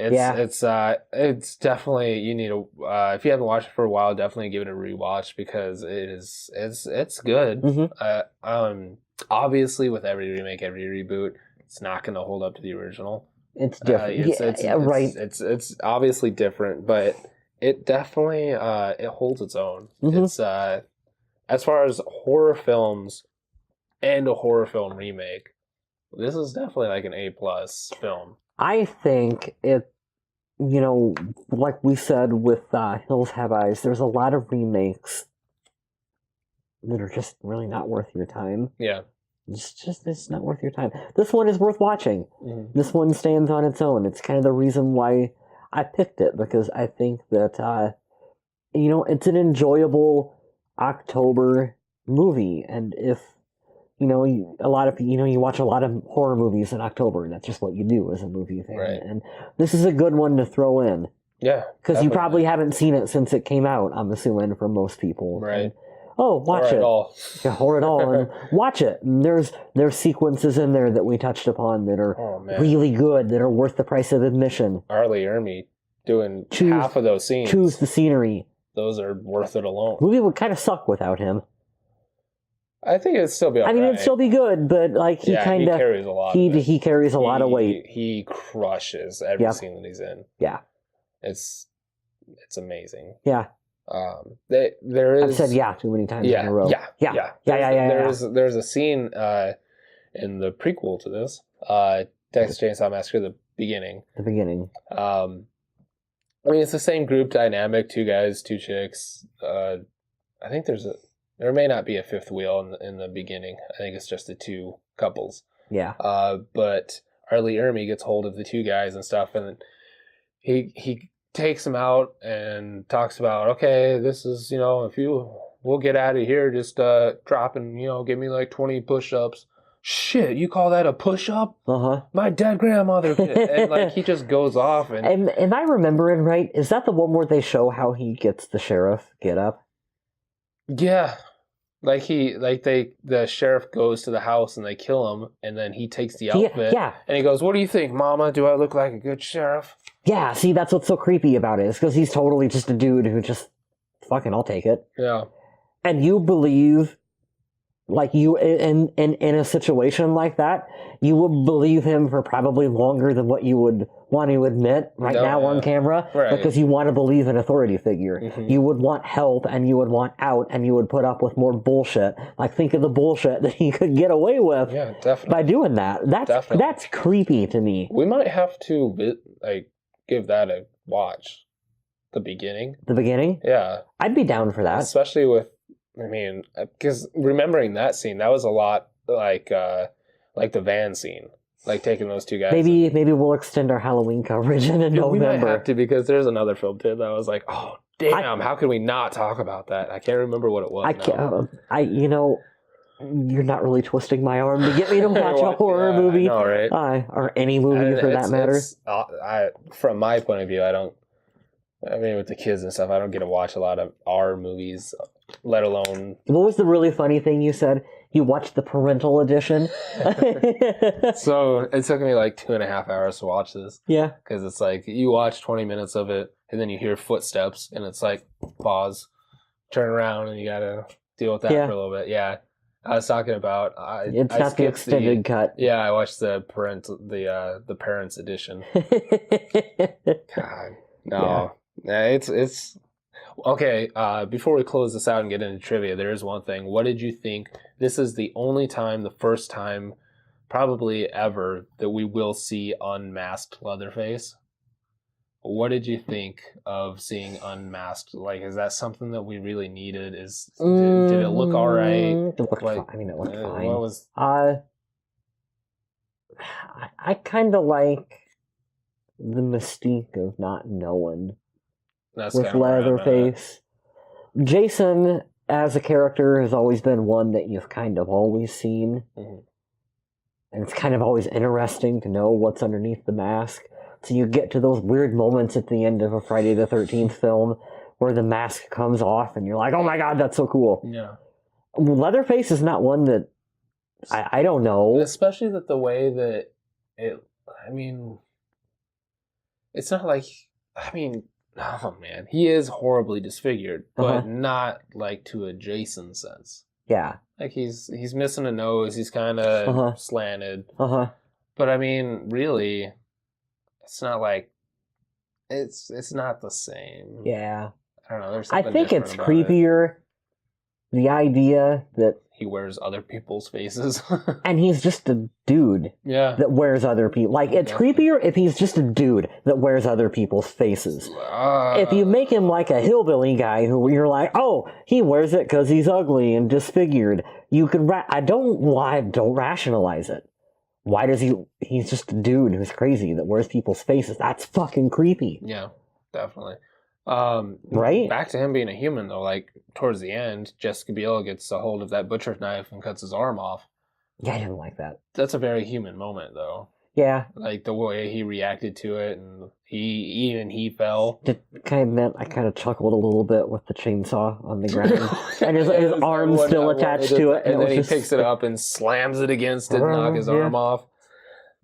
It's definitely, you need to, if you haven't watched it for a while, definitely give it a rewatch because it's good. Mm-hmm. Obviously, with every remake, every reboot, it's not going to hold up to the original. It's different. Right. It's obviously different, but it definitely it holds its own. Mm-hmm. It's as far as horror films and a horror film remake, this is definitely like an A+ film. I think it, like we said with Hills Have Eyes, there's a lot of remakes that are just really not worth your time. Yeah. It's not worth your time. This one is worth watching. Mm-hmm. This one stands on its own. It's kind of the reason why I picked it, because I think that, it's an enjoyable October movie. And if, a lot of, you watch a lot of horror movies in October, and that's just what you do as a movie fan. Right. And this is a good one to throw in. Yeah. Because you probably haven't seen it since it came out, I'm assuming, for most people. Right. And, watch it. Or at all, and watch it. And there's sequences in there that we touched upon that are really good, that are worth the price of admission. Arlie Ermey doing half of those scenes. Choose the scenery. Those are worth it alone. The movie would kind of suck without him. I think it'd still be all right. It'd still be good, but he carries a lot. He carries a lot of weight. He crushes every scene that he's in. Yeah, it's amazing. Yeah. There is. I've said too many times in a row. Yeah. There's a scene in the prequel to this, Texas Chainsaw Massacre, the beginning. I mean, it's the same group dynamic: 2 guys, 2 chicks. I think there may not be a fifth wheel in the beginning. I think it's just the 2 couples. Yeah. But Arlie Ermey gets hold of the 2 guys and stuff, and he takes them out and talks about, okay, this is, we'll get out of here, just drop and, give me like 20 push-ups. Shit, you call that a push-up? Uh-huh. My dead grandmother did. And he just goes off. And am I remembering right? Is that the one where they show how he gets the sheriff get up? Yeah. The sheriff goes to the house and they kill him, and then he takes the outfit. Yeah. And he goes, what do you think, Mama? Do I look like a good sheriff? Yeah, see, that's what's so creepy about it. It's because he's totally just a dude who just, fucking, I'll take it. Yeah. And you believe Like you in a situation like that, you would believe him for probably longer than what you would want to admit now on camera, because you want to believe an authority figure. Mm-hmm. You would want help, and you would want out, and you would put up with more bullshit. Like, think of the bullshit that he could get away with by doing that. That's creepy to me. We might have to give that a watch. The beginning? Yeah. I'd be down for that. Especially with, I mean, because remembering that scene, that was a lot like the van scene. Like taking those two guys. Maybe we'll extend our Halloween coverage in November. We might have to, because there's another film too that I was like, oh, damn, how can we not talk about that? I can't remember what it was. You're not really twisting my arm to get me to watch a horror movie. I know, right? Or any movie for that matter. From my point of view, with the kids and stuff, I don't get to watch a lot of our movies, let alone... What was the really funny thing you said? You watched the parental edition? So, it took me like 2.5 hours to watch this. Yeah. Because it's like, you watch 20 minutes of it, and then you hear footsteps, and it's like, pause, turn around, and you gotta deal with that for a little bit. Yeah. I was talking about... It's not the extended cut. Yeah, I watched the parents edition. God, no. Yeah. It's okay. Before we close this out and get into trivia, there is one thing. What did you think? This is the first time, probably ever, that we will see unmasked Leatherface. What did you think of seeing unmasked? Like, is that something that we really needed? Did it look all right? It looked fine. It looked fine. I kind of like the mystique of not knowing. With Leatherface. Jason, as a character, has always been one that you've kind of always seen. Mm-hmm. And it's kind of always interesting to know what's underneath the mask. So you get to those weird moments at the end of a Friday the 13th film where the mask comes off and you're like, oh my god, that's so cool. Yeah. Leatherface is not one that... I don't know. Especially that the way that it's not like... oh man, he is horribly disfigured, but not like to a Jason sense. Yeah. Like he's missing a nose, he's kind of slanted. But really, it's not like it's not the same. Yeah. I don't know. There's I think it's creepier. The idea that he wears other people's faces. And he's just a dude that wears other people. Like, it's creepier if he's just a dude that wears other people's faces. If you make him like a hillbilly guy who you're like, oh, he wears it because he's ugly and disfigured, you could... I don't rationalize it. Why does he's just a dude who's crazy that wears people's faces? That's fucking creepy. Yeah, definitely. Right? Back to him being a human, though, like, towards the end, Jessica Biel gets a hold of that butcher's knife and cuts his arm off. Yeah, I didn't like that. That's a very human moment, though. Yeah. Like, the way he reacted to it, and he fell. I kind of chuckled a little bit with the chainsaw on the ground. And his arm's still attached to it. And then he picks it up and slams it against it and knock his arm off.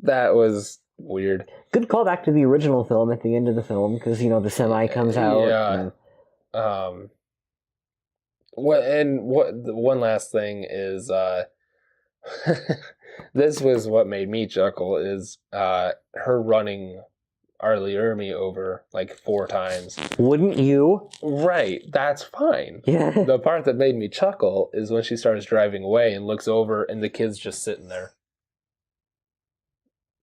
That was weird. Good callback to the original film at the end of the film, because, the semi comes out. Yeah. One last thing is, this was what made me chuckle, is her running R. Lee Ermey over like 4 times. Wouldn't you? Right, that's fine. Yeah. The part that made me chuckle is when she starts driving away and looks over and the kid's just sitting there.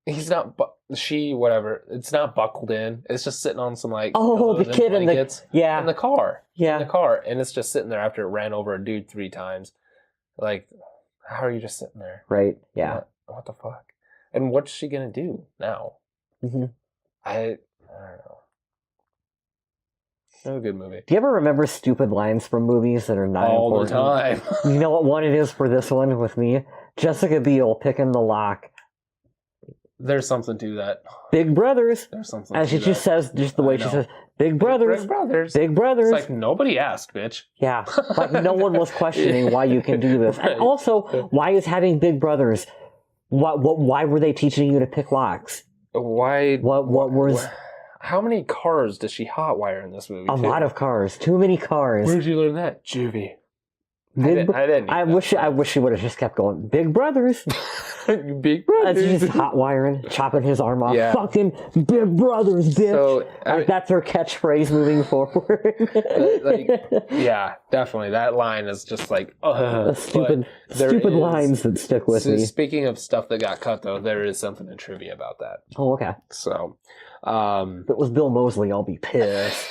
He's not, whatever. It's not buckled in. It's just sitting on some the kid in the car. Yeah. In the car. And it's just sitting there after it ran over a dude 3 times. Like, how are you just sitting there? Right. Yeah. What the fuck? And what's she gonna do now? Mm-hmm. I don't know. No good movie. Do you ever remember stupid lines from movies that are not all important? The time. You know what one it is for this one with me? Jessica Biel picking the lock. There's something to that. Big Brothers. There's something as she just says, just the way she says, Big Brothers. Big Brothers. Big Brothers. It's like, nobody asked, bitch. Yeah. Like, no one was questioning why you can do this. Right. And also, why is having Big Brothers... Why were they teaching you to pick locks? Why? What was... How many cars does she hotwire in this movie? A lot of cars. Too many cars. Where did you learn that? Juvie. I wish he would have just kept going. Big Brothers. Big Brothers. It's just hot wiring, chopping his arm off. Yeah. Fucking Big Brothers, bitch. So, that's her catchphrase moving forward. Yeah, definitely. That line is just like stupid lines that stick with me. Speaking of stuff that got cut, though, there is something in trivia about that. Oh, okay. So, if it was Bill Moseley, I'll be pissed.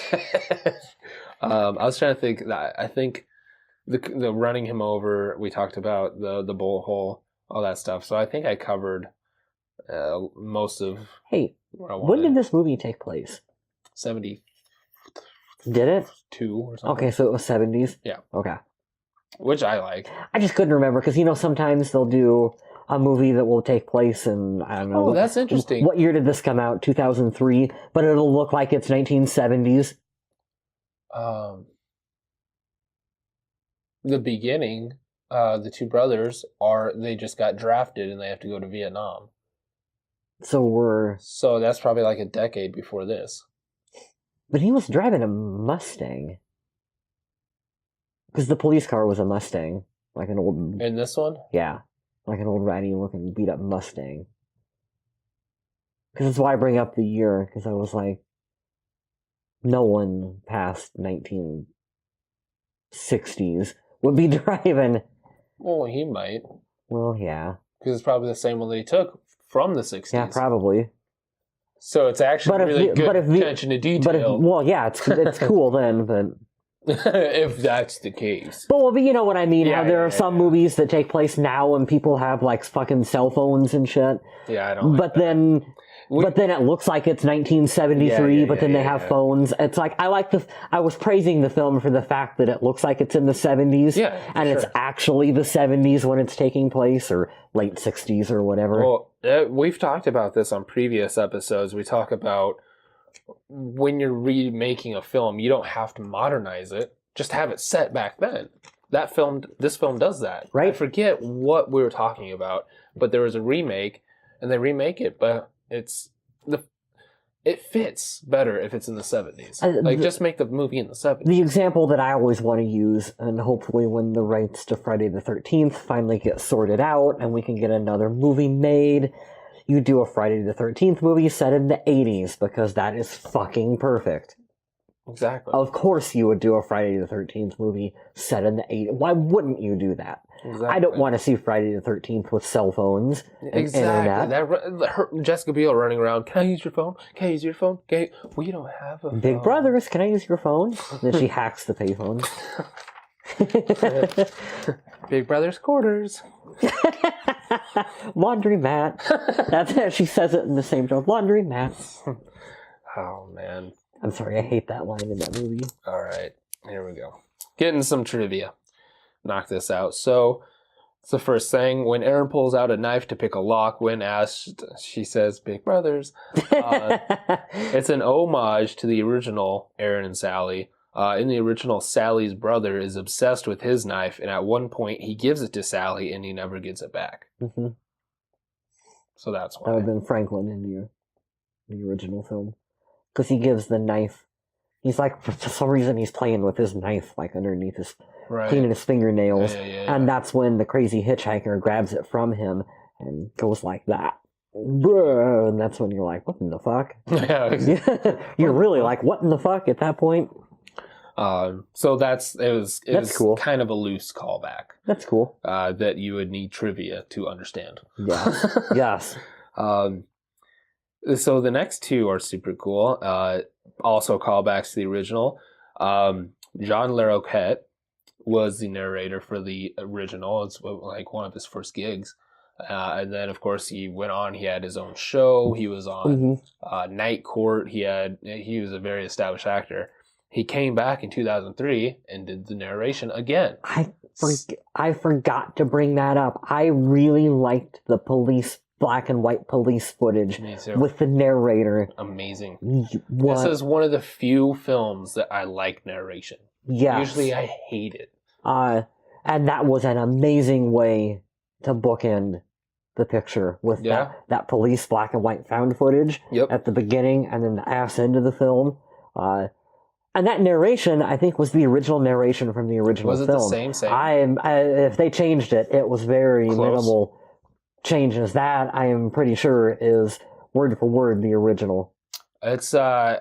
I was trying to think. I think the running him over. We talked about the bullet hole. All that stuff. So I think I covered most of. Hey, when did this movie take place? 70. Did it? 2 or something. Okay, so it was 70s? Yeah. Okay. Which I like. I just couldn't remember because, sometimes they'll do a movie that will take place in, I don't know. Oh, that's interesting. What year did this come out? 2003? But it'll look like it's 1970s. The beginning... the two brothers they just got drafted and they have to go to Vietnam. So that's probably like a decade before this. But he was driving a Mustang. Because the police car was a Mustang. Like an old... In this one? Yeah. Like an old ratty looking beat up Mustang. Because that's why I bring up the year. Because I was like, no one past 1960s would be driving... Well, he might. Well, yeah. Because it's probably the same one that he took from the 60s. Yeah, probably. So it's actually really good attention to detail. Well, yeah, it's cool then, but... if that's the case. But you know what I mean, how there are some movies that take place now and people have, like, fucking cell phones and shit. Yeah, I don't like But then it looks like it's 1973, but then they have phones. It's like, I was praising the film for the fact that it looks like it's in the 70s. Yeah, and it's actually the 70s when it's taking place, or late 60s or whatever. Well, we've talked about this on previous episodes. We talk about when you're remaking a film, you don't have to modernize it. Just have it set back then. This film does that. Right. I forget what we were talking about, but there was a remake, and they remake it, but it fits better if it's in the 70s. Just make the movie in the 70s. The example that I always want to use, and hopefully when the rights to Friday the 13th finally get sorted out and we can get another movie made, you do a Friday the 13th movie set in the 80s, because that is fucking perfect. Exactly. Of course you would do a Friday the 13th movie set in the 80s. Why wouldn't you do that? Exactly. I don't want to see Friday the 13th with cell phones and internet. Jessica Biel running around, can I use your phone? Can I use your phone? We don't have a phone. Big Brothers, can I use your phone? And then she hacks the payphone. Big Brothers quarters. Laundromat. That's how she says it in the same tone. Laundromat. Oh, man. I'm sorry, I hate that line in that movie. All right, here we go. Getting some trivia. Knock this out. So, it's the first thing. When Erin pulls out a knife to pick a lock, when asked, she says, Big Brothers. It's an homage to the original Erin and Sally. In the original, Sally's brother is obsessed with his knife, and at one point, he gives it to Sally, and he never gets it back. Mm-hmm. So that's why. That would have been Franklin in the original film. Because he gives the knife. He's like, for some reason, he's playing with his knife, like underneath his, cleaning his fingernails. Yeah. And that's when the crazy hitchhiker grabs it from him and goes like that. And that's when you're like, what in the fuck? Yeah, exactly. You're really like, what in the fuck at that point? So it was cool. Kind of a loose callback. That's cool. That you would need trivia to understand. Yes. Yes. So the next two are super cool. Also callbacks to the original. John Larroquette was the narrator for the original. It's like one of his first gigs. And then, of course, he went on. He had his own show. He was on Night Court. He was a very established actor. He came back in 2003 and did the narration again. I forgot to bring that up. I really liked the black and white police footage with the narrator. Amazing. This is one of the few films that I like narration. Yes. Usually I hate it. And that was an amazing way to bookend the picture with that police black and white found footage at the beginning and then the ass end of the film. And that narration, I think, was the original narration from the original film. Was it the same? If they changed it, it was very minimal changes. That, I am pretty sure, is word for word the original. It's, I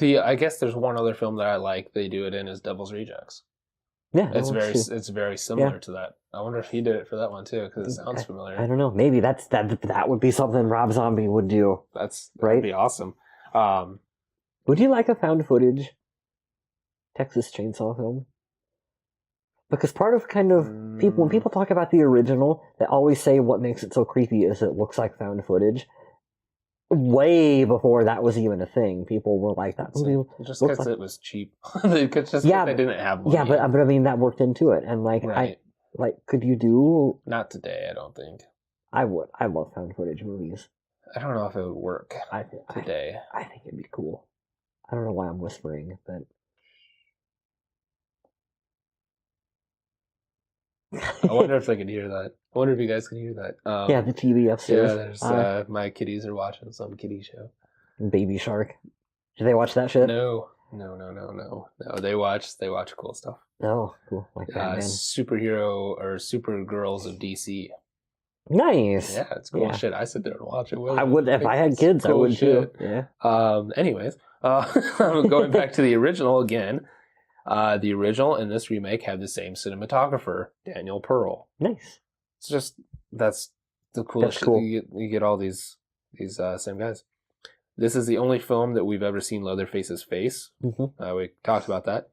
guess there's one other film that I like they do it in is Devil's Rejects. Yeah. It's very similar to that. I wonder if he did it for that one too, because it sounds familiar. I don't know. Maybe that would be something Rob Zombie would do. That would be awesome. Would you like a found footage Texas Chainsaw film? Because part of kind of when people talk about the original, they always say what makes it so creepy is it looks like found footage. Way before that was even a thing, people were like, that movie just because it was cheap. They didn't have money. Yeah, but I mean that worked into it, and right. Could you do? Not today, I don't think. I would. I love found footage movies. I don't know if it would work today. I think it'd be cool. I don't know why I'm whispering, but I wonder if they could hear that. I wonder if you guys can hear that. Yeah, the TV upstairs. Yeah, there's my kitties are watching some kiddie show. Baby Shark. Did they watch that shit? No, they watch cool stuff. Oh, cool. Like Batman. Superhero or Supergirls of DC. Nice. Yeah, it's cool shit. I sit there and watch it. I would if I had kids. Cool I would too. Yeah. Anyways, going back to the original again. The original and this remake have the same cinematographer, Daniel Pearl. Nice. It's just that's the coolest shit. Cool. You get all these same guys. This is the only film that we've ever seen Leatherface's face. Mm-hmm. We talked about that.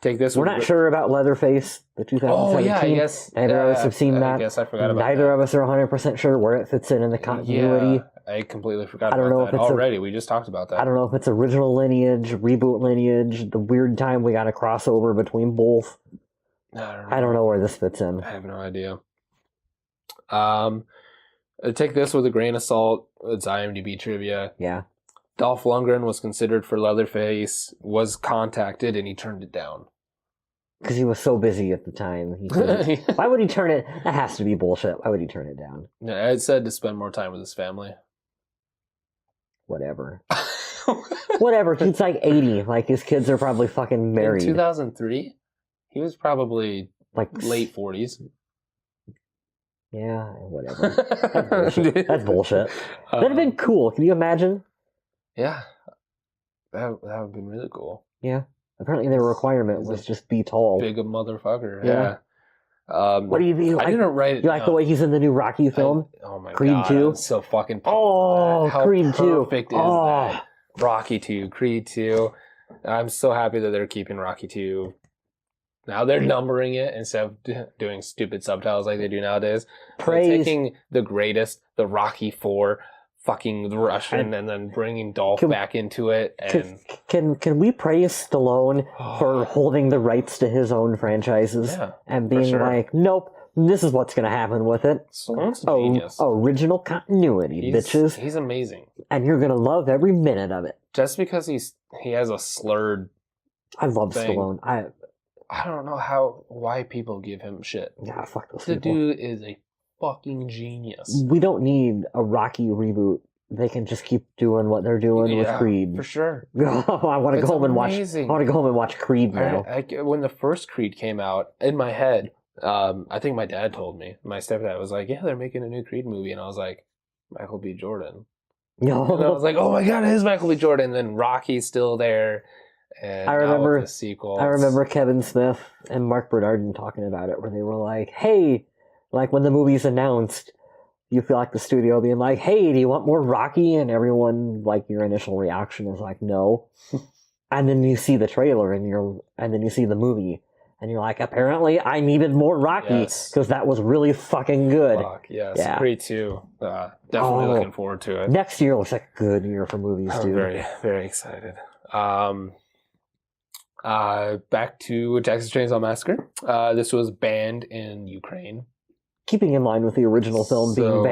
Take this. We're not sure about Leatherface, the 2017. Oh yeah, I guess neither of us have seen that. I guess I forgot about Neither of us are 100% sure where it fits in the continuity. Yeah, I completely forgot about that already. We just talked about that. I don't know if it's original lineage, reboot lineage, the weird time we got a crossover between both. I don't know where this fits in. I have no idea. Take this with a grain of salt. It's IMDb trivia. Yeah. Dolph Lundgren was considered for Leatherface, was contacted, and he turned it down. Because he was so busy at the time. Why would he turn it? That has to be bullshit. Why would he turn it down? Yeah, it said to spend more time with his family. Whatever. Whatever. Dude's like 80. Like, his kids are probably fucking married. In 2003? He was probably like late 40s. Yeah, whatever. That's bullshit. That's bullshit. That'd have been cool. Can you imagine? Yeah. That would have been really cool. Yeah. Apparently their requirement was just be tall. Big a motherfucker. Yeah. What do you mean? I didn't write it. You like the way he's in the new Rocky film? Oh my Creed god. Creed 2? I'm so fucking pumped. Oh, How Creed 2. Perfect is that? Rocky 2, Creed 2. I'm so happy that they're keeping Rocky 2. Now they're numbering it instead of doing stupid subtitles like they do nowadays. They're taking the greatest, the Rocky 4, fucking the Russian, and then bringing Dolph back into it. And can we praise Stallone for holding the rights to his own franchises and being like, nope, this is what's going to happen with it. Stallone's genius. Original continuity, bitches. He's amazing, and you're going to love every minute of it. Just because he has a slurred. I love Stallone. I don't know why people give him shit. Yeah, fuck those people. The dude is a fucking genius. We don't need a Rocky reboot. They can just keep doing what they're doing with Creed. For sure. I want to go home and watch. I want to go home and watch Creed now. When the first Creed came out, in my head, I think my dad told me. My stepdad was like, "Yeah, they're making a new Creed movie," and I was like, "Michael B. Jordan." No. And I was like, "Oh my god, it is Michael B. Jordan." And then Rocky's still there. And I remember the sequel. I remember Kevin Smith and Mark Bernardin talking about it, where they were like, "Hey, like when the movie's announced, you feel like the studio being like, hey, do you want more Rocky?" And everyone, like, your initial reaction is like, no. And then you see the trailer and then you see the movie and you're like, apparently I needed more Rocky because that was really fucking good. Fuck, yes. Yeah. Creed 2. Definitely looking forward to it. Next year looks like a good year for movies, I'm dude. very, very excited. Back to Texas Chainsaw Massacre. This was banned in Ukraine. Keeping in line with the original film being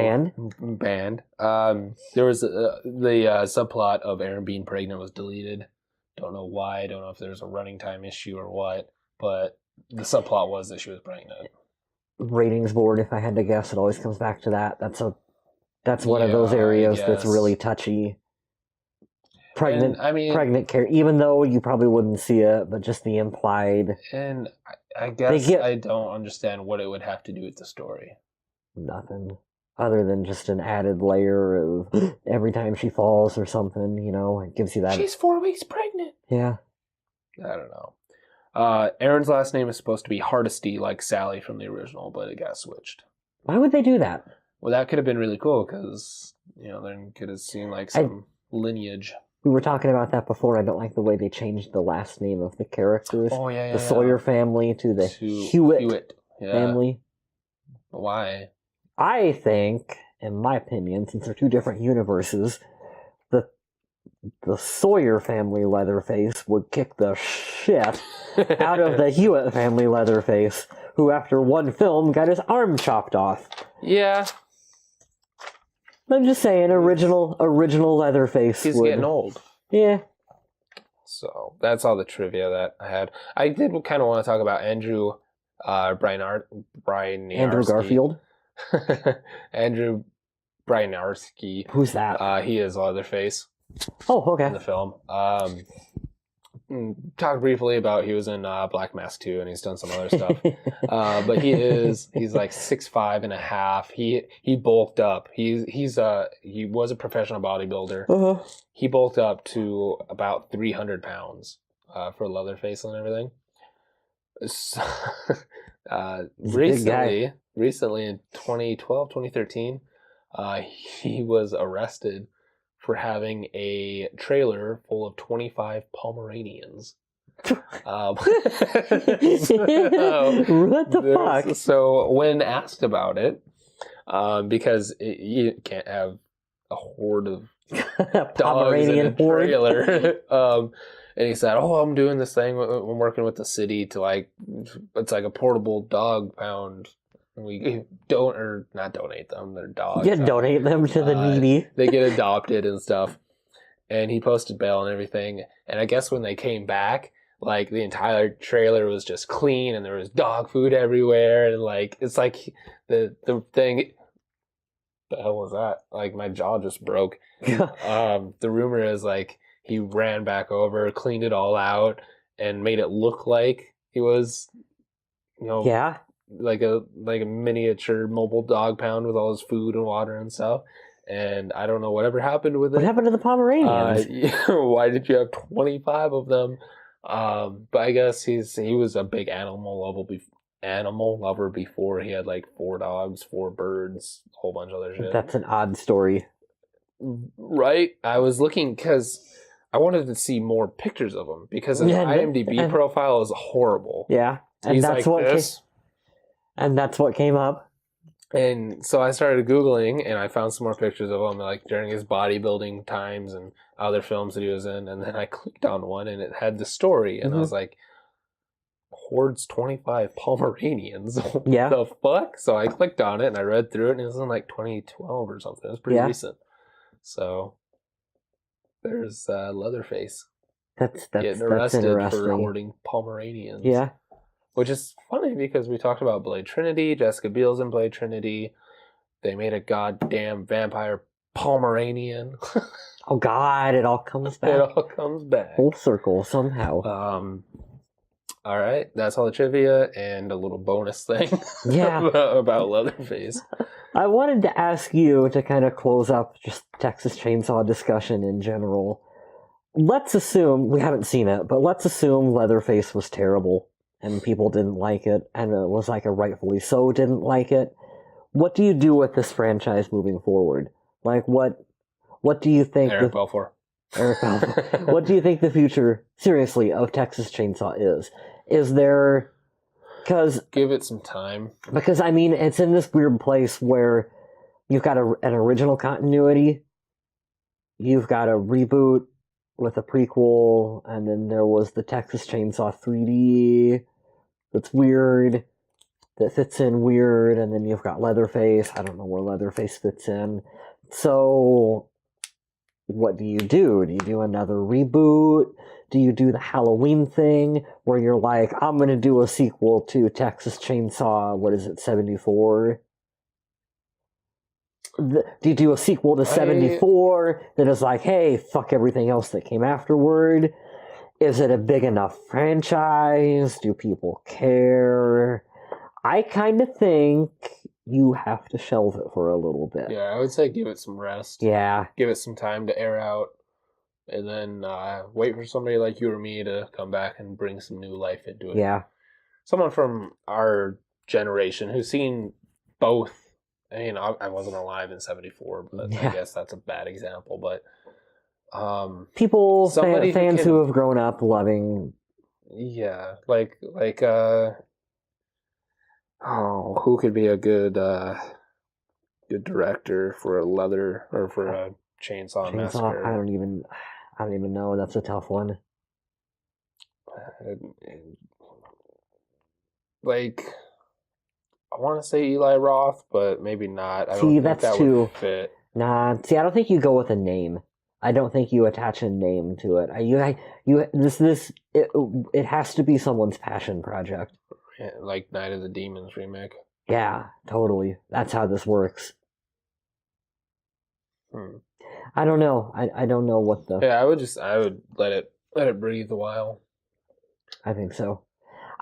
banned. There was the subplot of Erin being pregnant was deleted. Don't know why. I don't know if there's a running time issue or what. But the subplot was that she was pregnant. Ratings board, if I had to guess, it always comes back to that. That's one of those areas that's really touchy. pregnant care, even though you probably wouldn't see it, but just the implied. And I guess I don't understand what it would have to do with the story. Nothing. Other than just an added layer of every time she falls or something, it gives you that. She's 4 weeks pregnant. Yeah. I don't know. Erin's last name is supposed to be Hardesty, like Sally from the original, but it got switched. Why would they do that? Well, that could have been really cool because, then could have seen like some lineage. We were talking about that before. I don't like the way they changed the last name of the characters. Oh, yeah. The Sawyer family to the Hewitt family. Why? I think, in my opinion, since they're two different universes, the Sawyer family Leatherface would kick the shit out of the Hewitt family Leatherface, who after one film got his arm chopped off. Yeah. I'm just saying, original Leatherface. He's getting old. Yeah. So that's all the trivia that I had. I did kind of want to talk about Andrew Andrew Garfield. Andrew Bryanarski. Who's that? He is Leatherface. Oh, okay. In the film. Talked briefly about he was in Black Mask 2 and he's done some other stuff. But he's like 6'5.5". He bulked up. He was a professional bodybuilder. Uh-huh. He bulked up to about 300 pounds for Leatherface and everything. So, recently in 2012, 2013, he was arrested for having a trailer full of 25 Pomeranians. What the fuck? So when asked about it, because you can't have a horde of dogs in a trailer. And he said, I'm doing this thing. I'm working with the city to it's like a portable dog pound. We not donate them. They're dogs. Yeah, donate them to the needy. They get adopted and stuff. And he posted bail and everything. And I guess when they came back, the entire trailer was just clean and there was dog food everywhere. And it's like the thing. The hell was that? My jaw just broke. The rumor is he ran back over, cleaned it all out, and made it look like he was, yeah, like a miniature mobile dog pound with all his food and water and stuff. And I don't know whatever happened with it. What happened to the Pomeranians? Why did you have 25 of them? But I guess he was a big animal lover before. He had 4 dogs, 4 birds, a whole bunch of other shit. That's an odd story. Right? I was looking because I wanted to see more pictures of him because his IMDb profile is horrible. Yeah. And he's that's what came up. And so I started Googling and I found some more pictures of him during his bodybuilding times and other films that he was in. And then I clicked on one and it had the story. And I was like, hoards 25 Pomeranians. Yeah. What the fuck? So I clicked on it and I read through it and it was in 2012 or something. It was pretty recent. So there's Leatherface. That's getting arrested for hoarding Pomeranians. Yeah. Which is funny because we talked about Blade Trinity. Jessica Biel's in Blade Trinity. They made a goddamn vampire Pomeranian. Oh God, it all comes back. It all comes back. Full circle somehow. All right, that's all the trivia and a little bonus thing. Yeah. about Leatherface. I wanted to ask you to kind of close up just Texas Chainsaw discussion in general. Let's assume, we haven't seen it, but let's assume Leatherface was terrible and people didn't like it, and it was a rightfully so didn't like it. What do you do with this franchise moving forward? What do you think... Eric Balfour. What do you think the future, seriously, of Texas Chainsaw is? Is there... Give it some time. Because, it's in this weird place where you've got an original continuity, you've got a reboot with a prequel, and then there was the Texas Chainsaw 3D that's weird, that fits in weird, and then you've got Leatherface. I don't know where Leatherface fits in. So, what do? Do you do another reboot? Do you do the Halloween thing where you're like, I'm going to do a sequel to Texas Chainsaw, 74? do you do a sequel to 74 that is like, hey, fuck everything else that came afterward? Is it a big enough franchise? Do people care? I kind of think you have to shelve it for a little bit. Yeah, I would say give it some rest. Yeah. Give it some time to air out, and then wait for somebody like you or me to come back and bring some new life into it. Yeah. Someone from our generation who's seen both. I mean, I wasn't alive in 74, but I guess that's a bad example. But people, fans who have grown up loving. Yeah, who could be a good director for a leather or for a Chainsaw Massacre? I don't even know. That's a tough one. I want to say Eli Roth, but maybe not. I don't think that's that too would fit. Nah, I don't think you go with a name. I don't think you attach a name to it. It has to be someone's passion project. Yeah, like Night of the Demons remake. Yeah, totally. That's how this works. I don't know. I don't know what the. Yeah, I would let it breathe a while. I think so.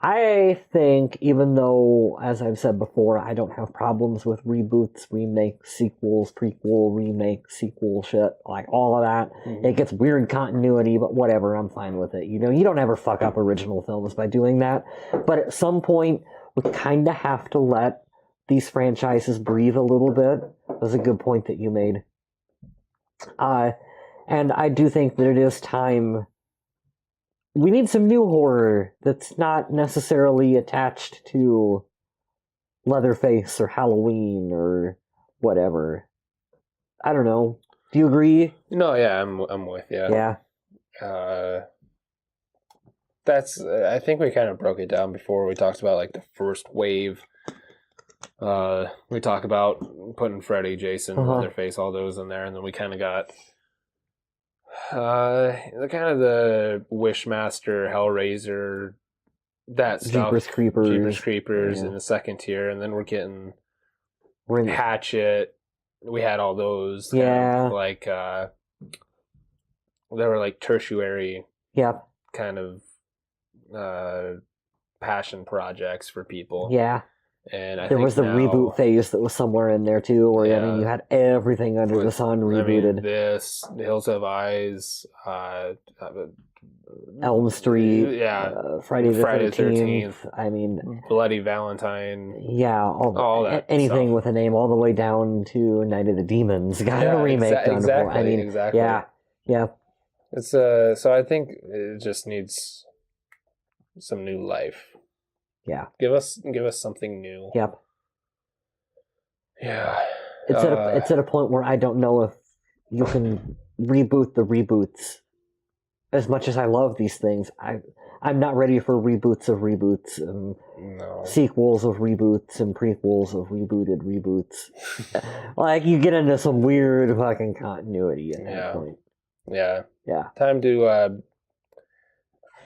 I think, even though, as I've said before, I don't have problems with reboots, remakes, sequels, prequel, remake, sequel shit, like all of that. Mm-hmm. It gets weird continuity, but whatever, I'm fine with it. You know, you don't ever fuck up original films by doing that. But at some point, we kind of have to let these franchises breathe a little bit. That's a good point that you made. And I do think that it is time. We need some new horror that's not necessarily attached to Leatherface or Halloween or whatever. I don't know. Do you agree? No, yeah, I'm with you. Yeah. I think we kind of broke it down before. We talked about like the first wave. We talked about putting Freddy, Jason, Leatherface, all those in there, and then we kind of got the Wishmaster, Hellraiser, that stuff. Jeepers Creepers in the second tier, and then we're getting Hatchet. We had all those. Yeah. They were like tertiary. Yep. Kind of passion projects for people. Yeah. And there was the reboot phase that was somewhere in there too, where you had everything under the sun rebooted. The Hills Have Eyes, Elm Street, Friday the 13th. I mean, Bloody Valentine. Yeah, all that. Anything stuff with a name, all the way down to Night of the Demons got a remake done. Exactly. I mean, exactly. Yeah. It's so I think it just needs some new life. Yeah. Give us something new. Yep. Yeah. It's at a point where I don't know if you can reboot the reboots. As much as I love these things, I'm not ready for reboots of reboots and sequels of reboots and prequels of rebooted reboots. Like, you get into some weird fucking continuity at that point. Yeah. Yeah. Time to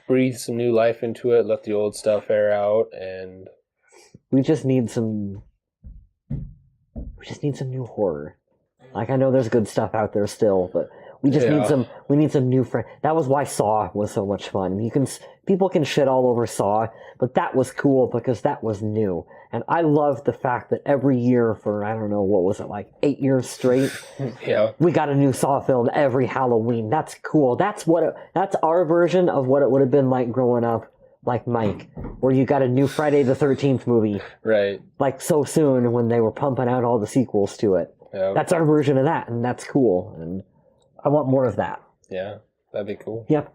breathe some new life into it, let the old stuff air out, and we just need some new horror. Like, I know there's good stuff out there still, but we just need some new that was why Saw was so much fun. People can shit all over Saw, but that was cool because that was new. And I loved the fact that every year for, I don't know, what was it, like 8 years straight? We got a new Saw film every Halloween. That's cool. That's our version of what it would have been like growing up, like Mike, where you got a new Friday the 13th movie. Right. Like so soon when they were pumping out all the sequels to it. Yep. That's our version of that, and that's cool. And I want more of that. Yeah, that'd be cool. Yep.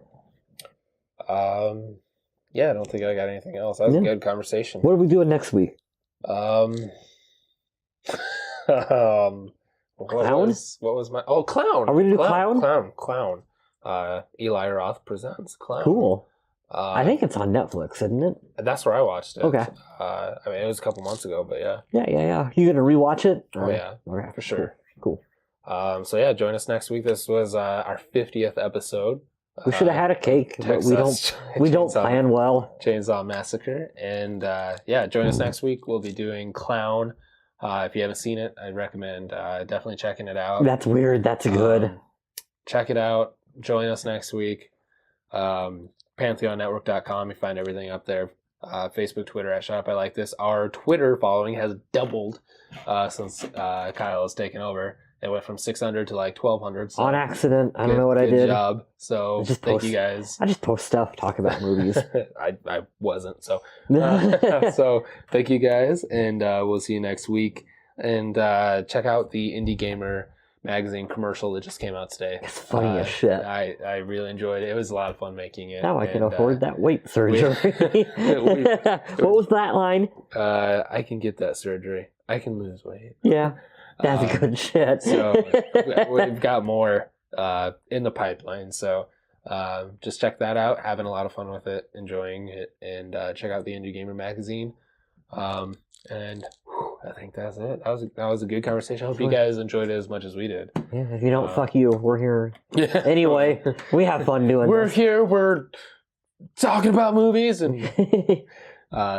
Yeah, I don't think I got anything else. That was a good conversation. What are we doing next week? Clown? What was my... Oh, Clown! Are we going to do Clown. Eli Roth presents Clown. Cool. I think it's on Netflix, isn't it? That's where I watched it. Okay. I mean, it was a couple months ago, but yeah. Yeah. You going to rewatch it? Oh, yeah. Okay. For sure. Cool. So yeah, join us next week. This was our 50th episode. We should have had a cake, but we don't plan well. Chainsaw Massacre. And join us next week. We'll be doing Clown. If you haven't seen it, I'd recommend definitely checking it out. That's weird. That's good. Check it out. Join us next week. PantheonNetwork.com. You find everything up there. Facebook, Twitter at Shut Up I Like This. Our Twitter following has doubled since Kyle has taken over. It went from 600 to like 1,200. So on accident. I don't know what I did. Good job. So thank you guys. I just post stuff, talk about movies. I wasn't. So so thank you guys, and we'll see you next week. And check out the Indie Gamer magazine commercial that just came out today. It's funny as shit. I really enjoyed it. It was a lot of fun making it. Now I can afford that weight surgery. What was that line? I can get that surgery. I can lose weight. Yeah. That's good shit. So we've got more in the pipeline. So just check that out. Having a lot of fun with it, enjoying it, and check out the Indie Gamer magazine. And I think that's it. That was a good conversation. I hope you guys enjoyed it as much as we did. Yeah, if you don't, fuck you. We're here. Anyway, we have fun doing We're this. here. We're talking about movies. And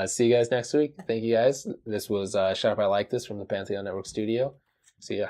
see you guys next week. Thank you guys. This was Shut Up I Like This from the Pantheon Network studio. See ya.